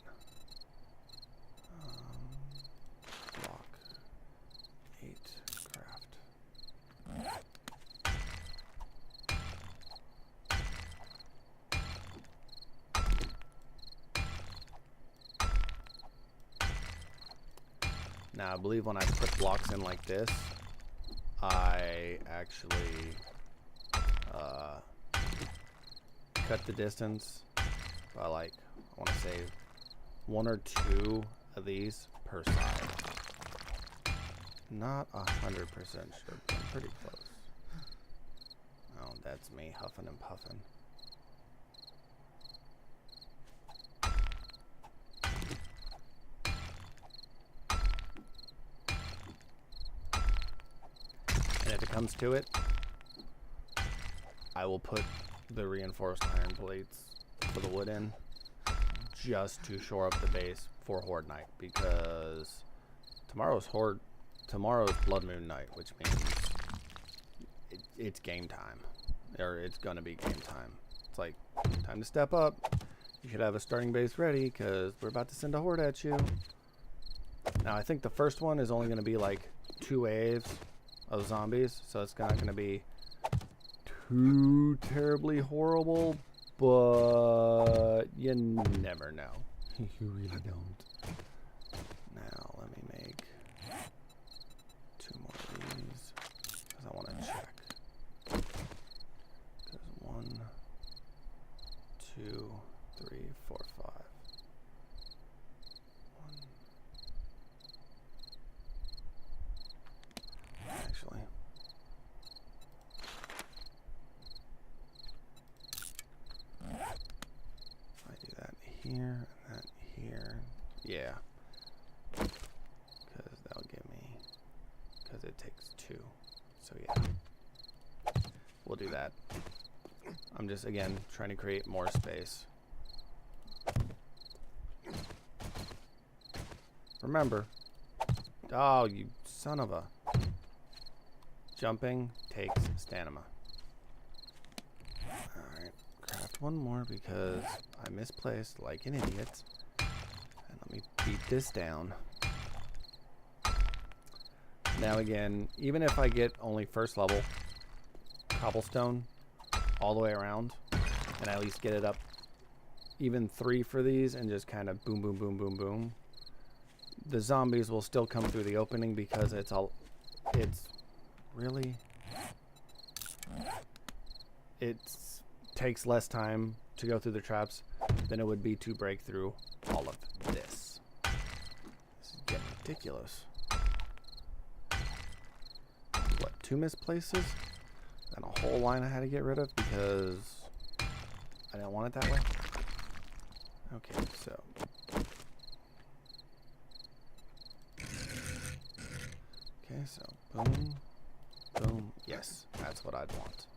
Now, I believe when I put blocks in like this, I actually cut the distance by like, I want to say 1 or 2 of these per side. Not 100% sure, but I'm pretty close. Oh, that's me huffing and puffing. And if it comes to it, I will put the reinforced iron plates for the wood in just to shore up the base for Horde Night, because tomorrow's Blood Moon Night, which means it's game time, or it's gonna be game time. It's like time to step up. You should have a starting base ready because we're about to send a horde at you. Now I think the first one is only gonna be like 2 waves of zombies, so it's not gonna be too terribly horrible, but you never know. You really don't. Now let me make 2 more of these because I want to check. Because 1, 2, 3, 4, 5. 1. Actually. If I do that here and that here. Yeah. Because that'll give me, because it takes 2. So yeah. We'll do that. I'm just, again, trying to create more space. Remember. Oh, you son of a. Jumping takes stamina. Alright. Craft 1 more because I misplaced like an idiot. And let me beat this down. Now again, even if I get only first level cobblestone all the way around, and I at least get it up even 3 for these and just kind of boom, boom, boom, boom, boom, the zombies will still come through the opening because it's really, it takes less time to go through the traps than it would be to break through all of this. This is getting ridiculous. What, 2 misplaces? And a whole line I had to get rid of because I didn't want it that way. Okay, so. Okay, so boom, boom. Yes, that's what I'd want.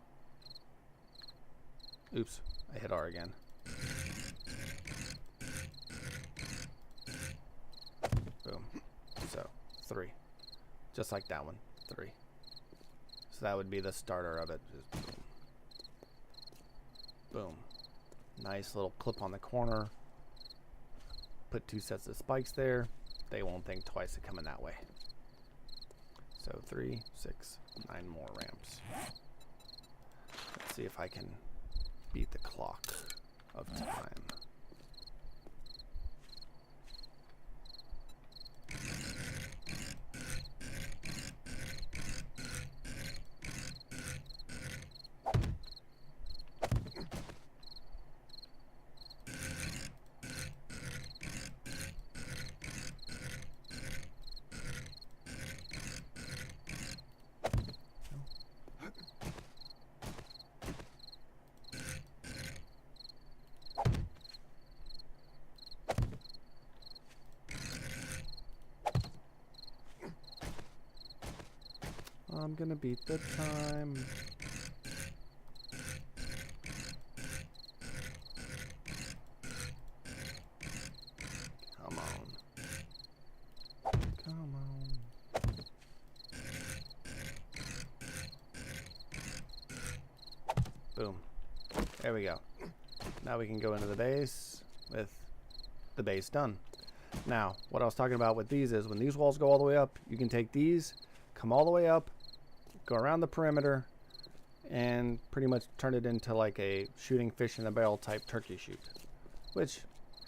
Oops, I hit R again. Boom. So, 3. Just like that one, 3. So that would be the starter of it. Just boom. Boom. Nice little clip on the corner. Put 2 sets of spikes there. They won't think twice of coming that way. So 3, 6, 9 more ramps. Let's see if I can beat the clock of time. I'm gonna beat the time. Come on. Come on. Boom. There we go. Now we can go into the base with the base done. Now, what I was talking about with these is when these walls go all the way up, you can take these, come all the way up, go around the perimeter, and pretty much turn it into like a shooting fish in a barrel type turkey shoot, which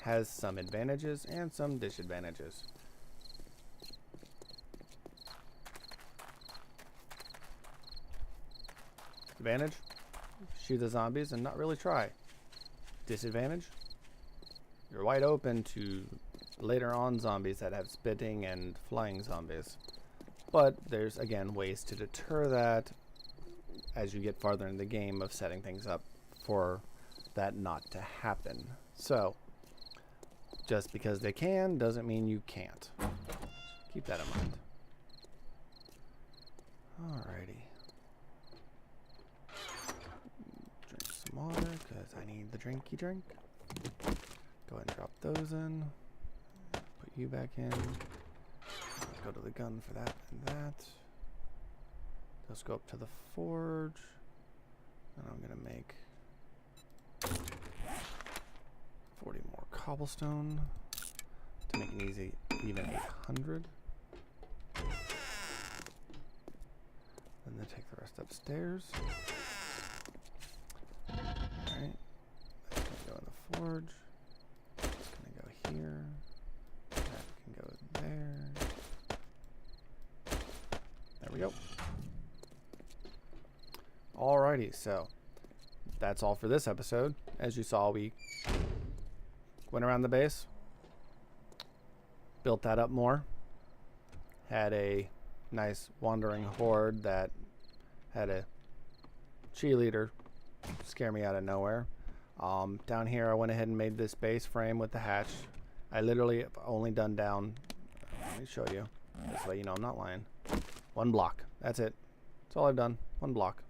has some advantages and some disadvantages. Advantage, shoot the zombies and not really try. Disadvantage, you're wide open to later on zombies that have spitting and flying zombies. But there's, again, ways to deter that as you get farther in the game of setting things up for that not to happen. So, just because they can doesn't mean you can't. Keep that in mind. Alrighty. Drink some water because I need the drinky drink. Go ahead and drop those in. Put you back in. Go to the gun for that and that. Let's go up to the forge. And I'm going to make 40 more cobblestone to make an easy even 800. And then take the rest upstairs. Alright. That's going to go in the forge. That's going to go here. That can go there. There we go. Alrighty, so that's all for this episode. As you saw, we went around the base, built that up more, had a nice wandering horde that had a cheerleader scare me out of nowhere. Down here I went ahead and made this base frame with the hatch. I literally have only done down, let me show you, this way you know I'm not lying, 1 block. That's it. That's all I've done. 1 block.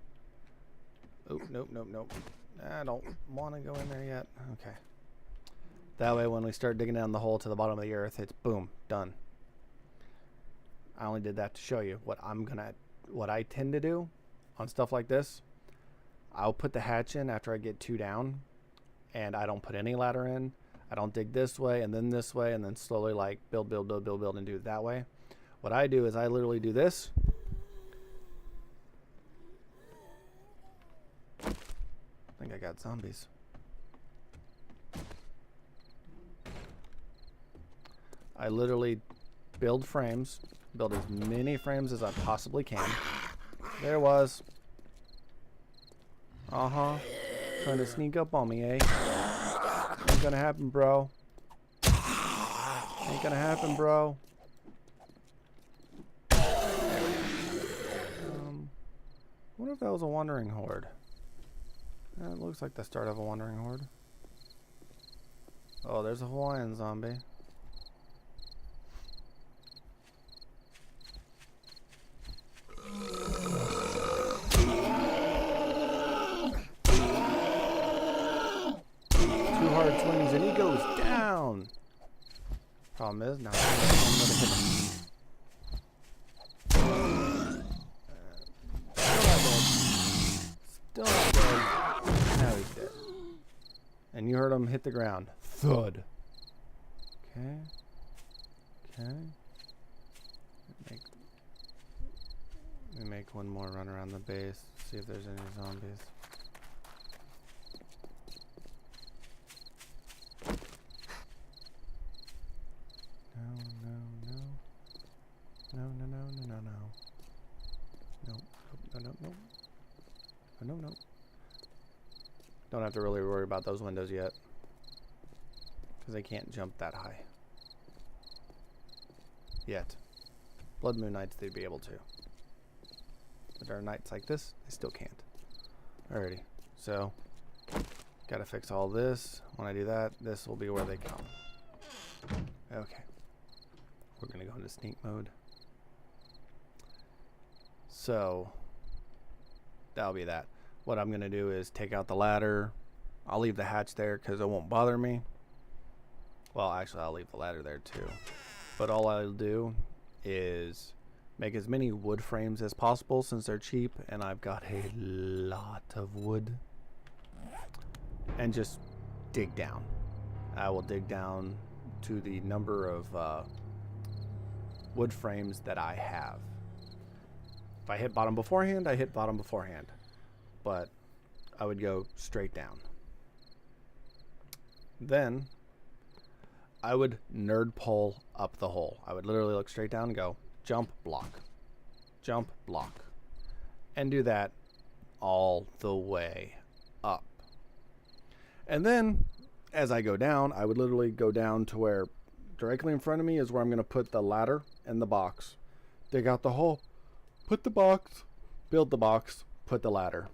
Oh, nope, nope, nope. I don't want to go in there yet. Okay. That way when we start digging down the hole to the bottom of the earth, it's boom, done. I only did that to show you what I tend to do on stuff like this. I'll put the hatch in after I get 2 down, and I don't put any ladder in. I don't dig this way and then this way and then slowly like build and do it that way. What I do is I literally do this. I think I got zombies. I literally build frames, build as many frames as I possibly can. There was. Trying to sneak up on me, eh? Ain't gonna happen, bro. Ain't gonna happen, bro. What if that was a wandering horde? It looks like the start of a wandering horde. Oh, there's a Hawaiian zombie. Two hard swings and he goes down. Problem is, now I'm gonna hit him. Still not dead. Now he's dead. And you heard him hit the ground. Thud. Okay. Okay. Let me make one more run around the base. See if there's any zombies. No. Don't have to really worry about those windows yet, because they can't jump that high. Yet. Blood Moon nights they'd be able to. But there are nights like this, they still can't. Alrighty, so gotta fix all this. When I do that, this will be where they come. Okay. We're gonna go into sneak mode. So that'll be that. What I'm gonna do is take out the ladder. I'll leave the hatch there because it won't bother me. Well, actually I'll leave the ladder there too. But all I'll do is make as many wood frames as possible since they're cheap and I've got a lot of wood. And just dig down. I will dig down to the number of wood frames that I have. If I hit bottom beforehand, I hit bottom beforehand. But I would go straight down. Then I would nerd pole up the hole. I would literally look straight down and go jump, block, and do that all the way up. And then as I go down, I would literally go down to where directly in front of me is where I'm going to put the ladder and the box. Dig out the hole, put the box, build the box, put the ladder.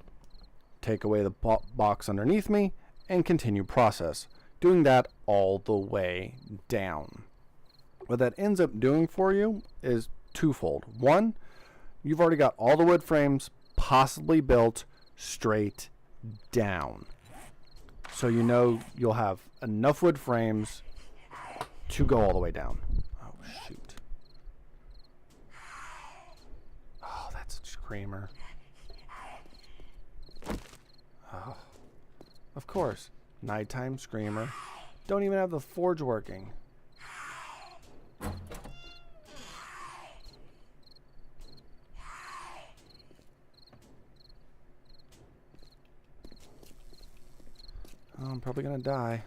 Take away the box underneath me and continue process. Doing that all the way down. What that ends up doing for you is twofold. One, you've already got all the wood frames possibly built straight down. So you know you'll have enough wood frames to go all the way down. Oh, shoot. Oh, that's a screamer. Oh, of course. Nighttime screamer. Don't even have the forge working. Oh, I'm probably gonna die.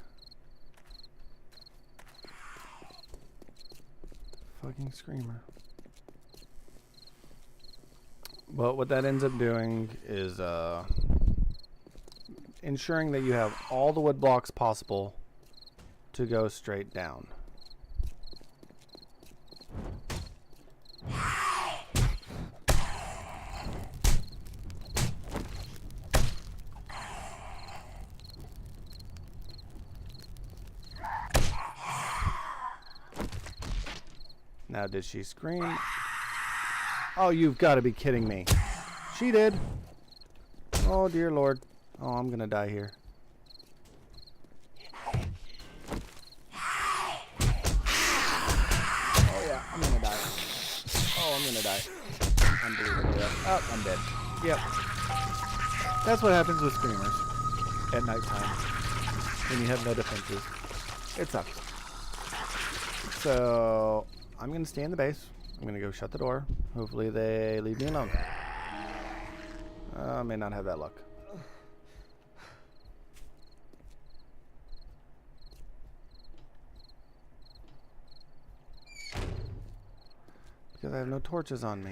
Fucking screamer. Well, what that ends up doing is ensuring that you have all the wood blocks possible to go straight down. Now, did she scream? Oh, you've got to be kidding me. She did. Oh, dear Lord. Oh, I'm going to die here. Oh, yeah, I'm going to die. Oh, I'm going to die. Unbelievable. Oh, I'm dead. Yep. That's what happens with screamers at nighttime when you have no defenses. It sucks. So I'm going to stay in the base. I'm going to go shut the door. Hopefully they leave me alone. I may not have that luck. Because I have no torches on me.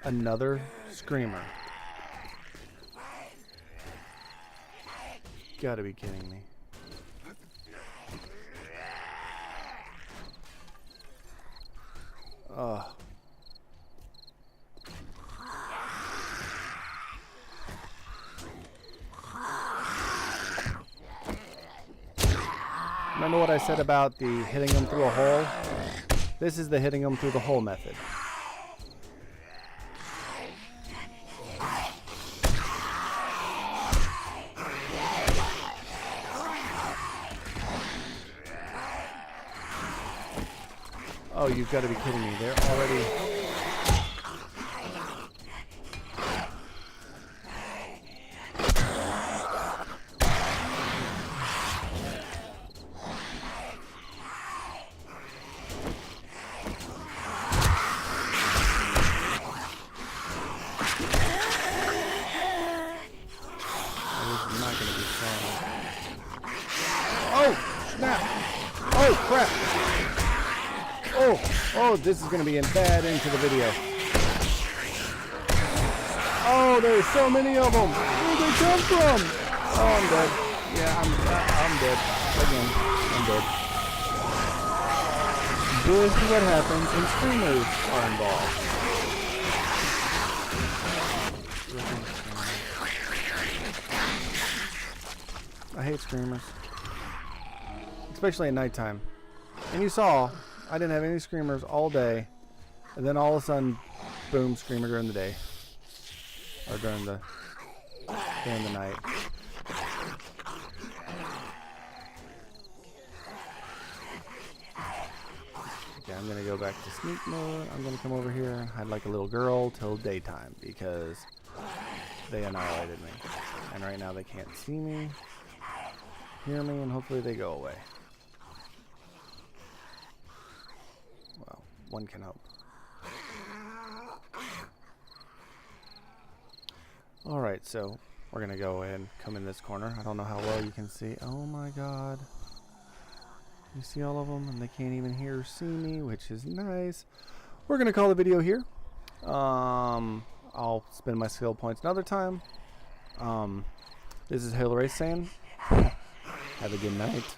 Another screamer. Gotta be kidding me. Ugh. Remember what I said about the hitting them through a hole? This is the hitting them through the hole method. Oh, you've got to be kidding me. They're already... Oh, snap! Oh, crap! Oh, this is going to be bad into the video. Oh, there's so many of them. Where'd they come from? Oh, I'm dead. Yeah, I'm dead. Again, I'm dead. This is what happens when screamers are involved. I hate screamers. Especially at nighttime. And you saw... I didn't have any screamers all day, and then all of a sudden, boom, screamer during the day, or during the night. Okay, I'm gonna go back to sneak mode. I'm gonna come over here and hide like a little girl till daytime because they annihilated me, and right now they can't see me, hear me, and hopefully they go away. One can hope. Alright, so we're going to go and come in this corner. I don't know how well you can see. Oh my god. You see all of them, and they can't even hear or see me, which is nice. We're going to call the video here. I'll spend my skill points another time. This is Hillary saying, have a good night.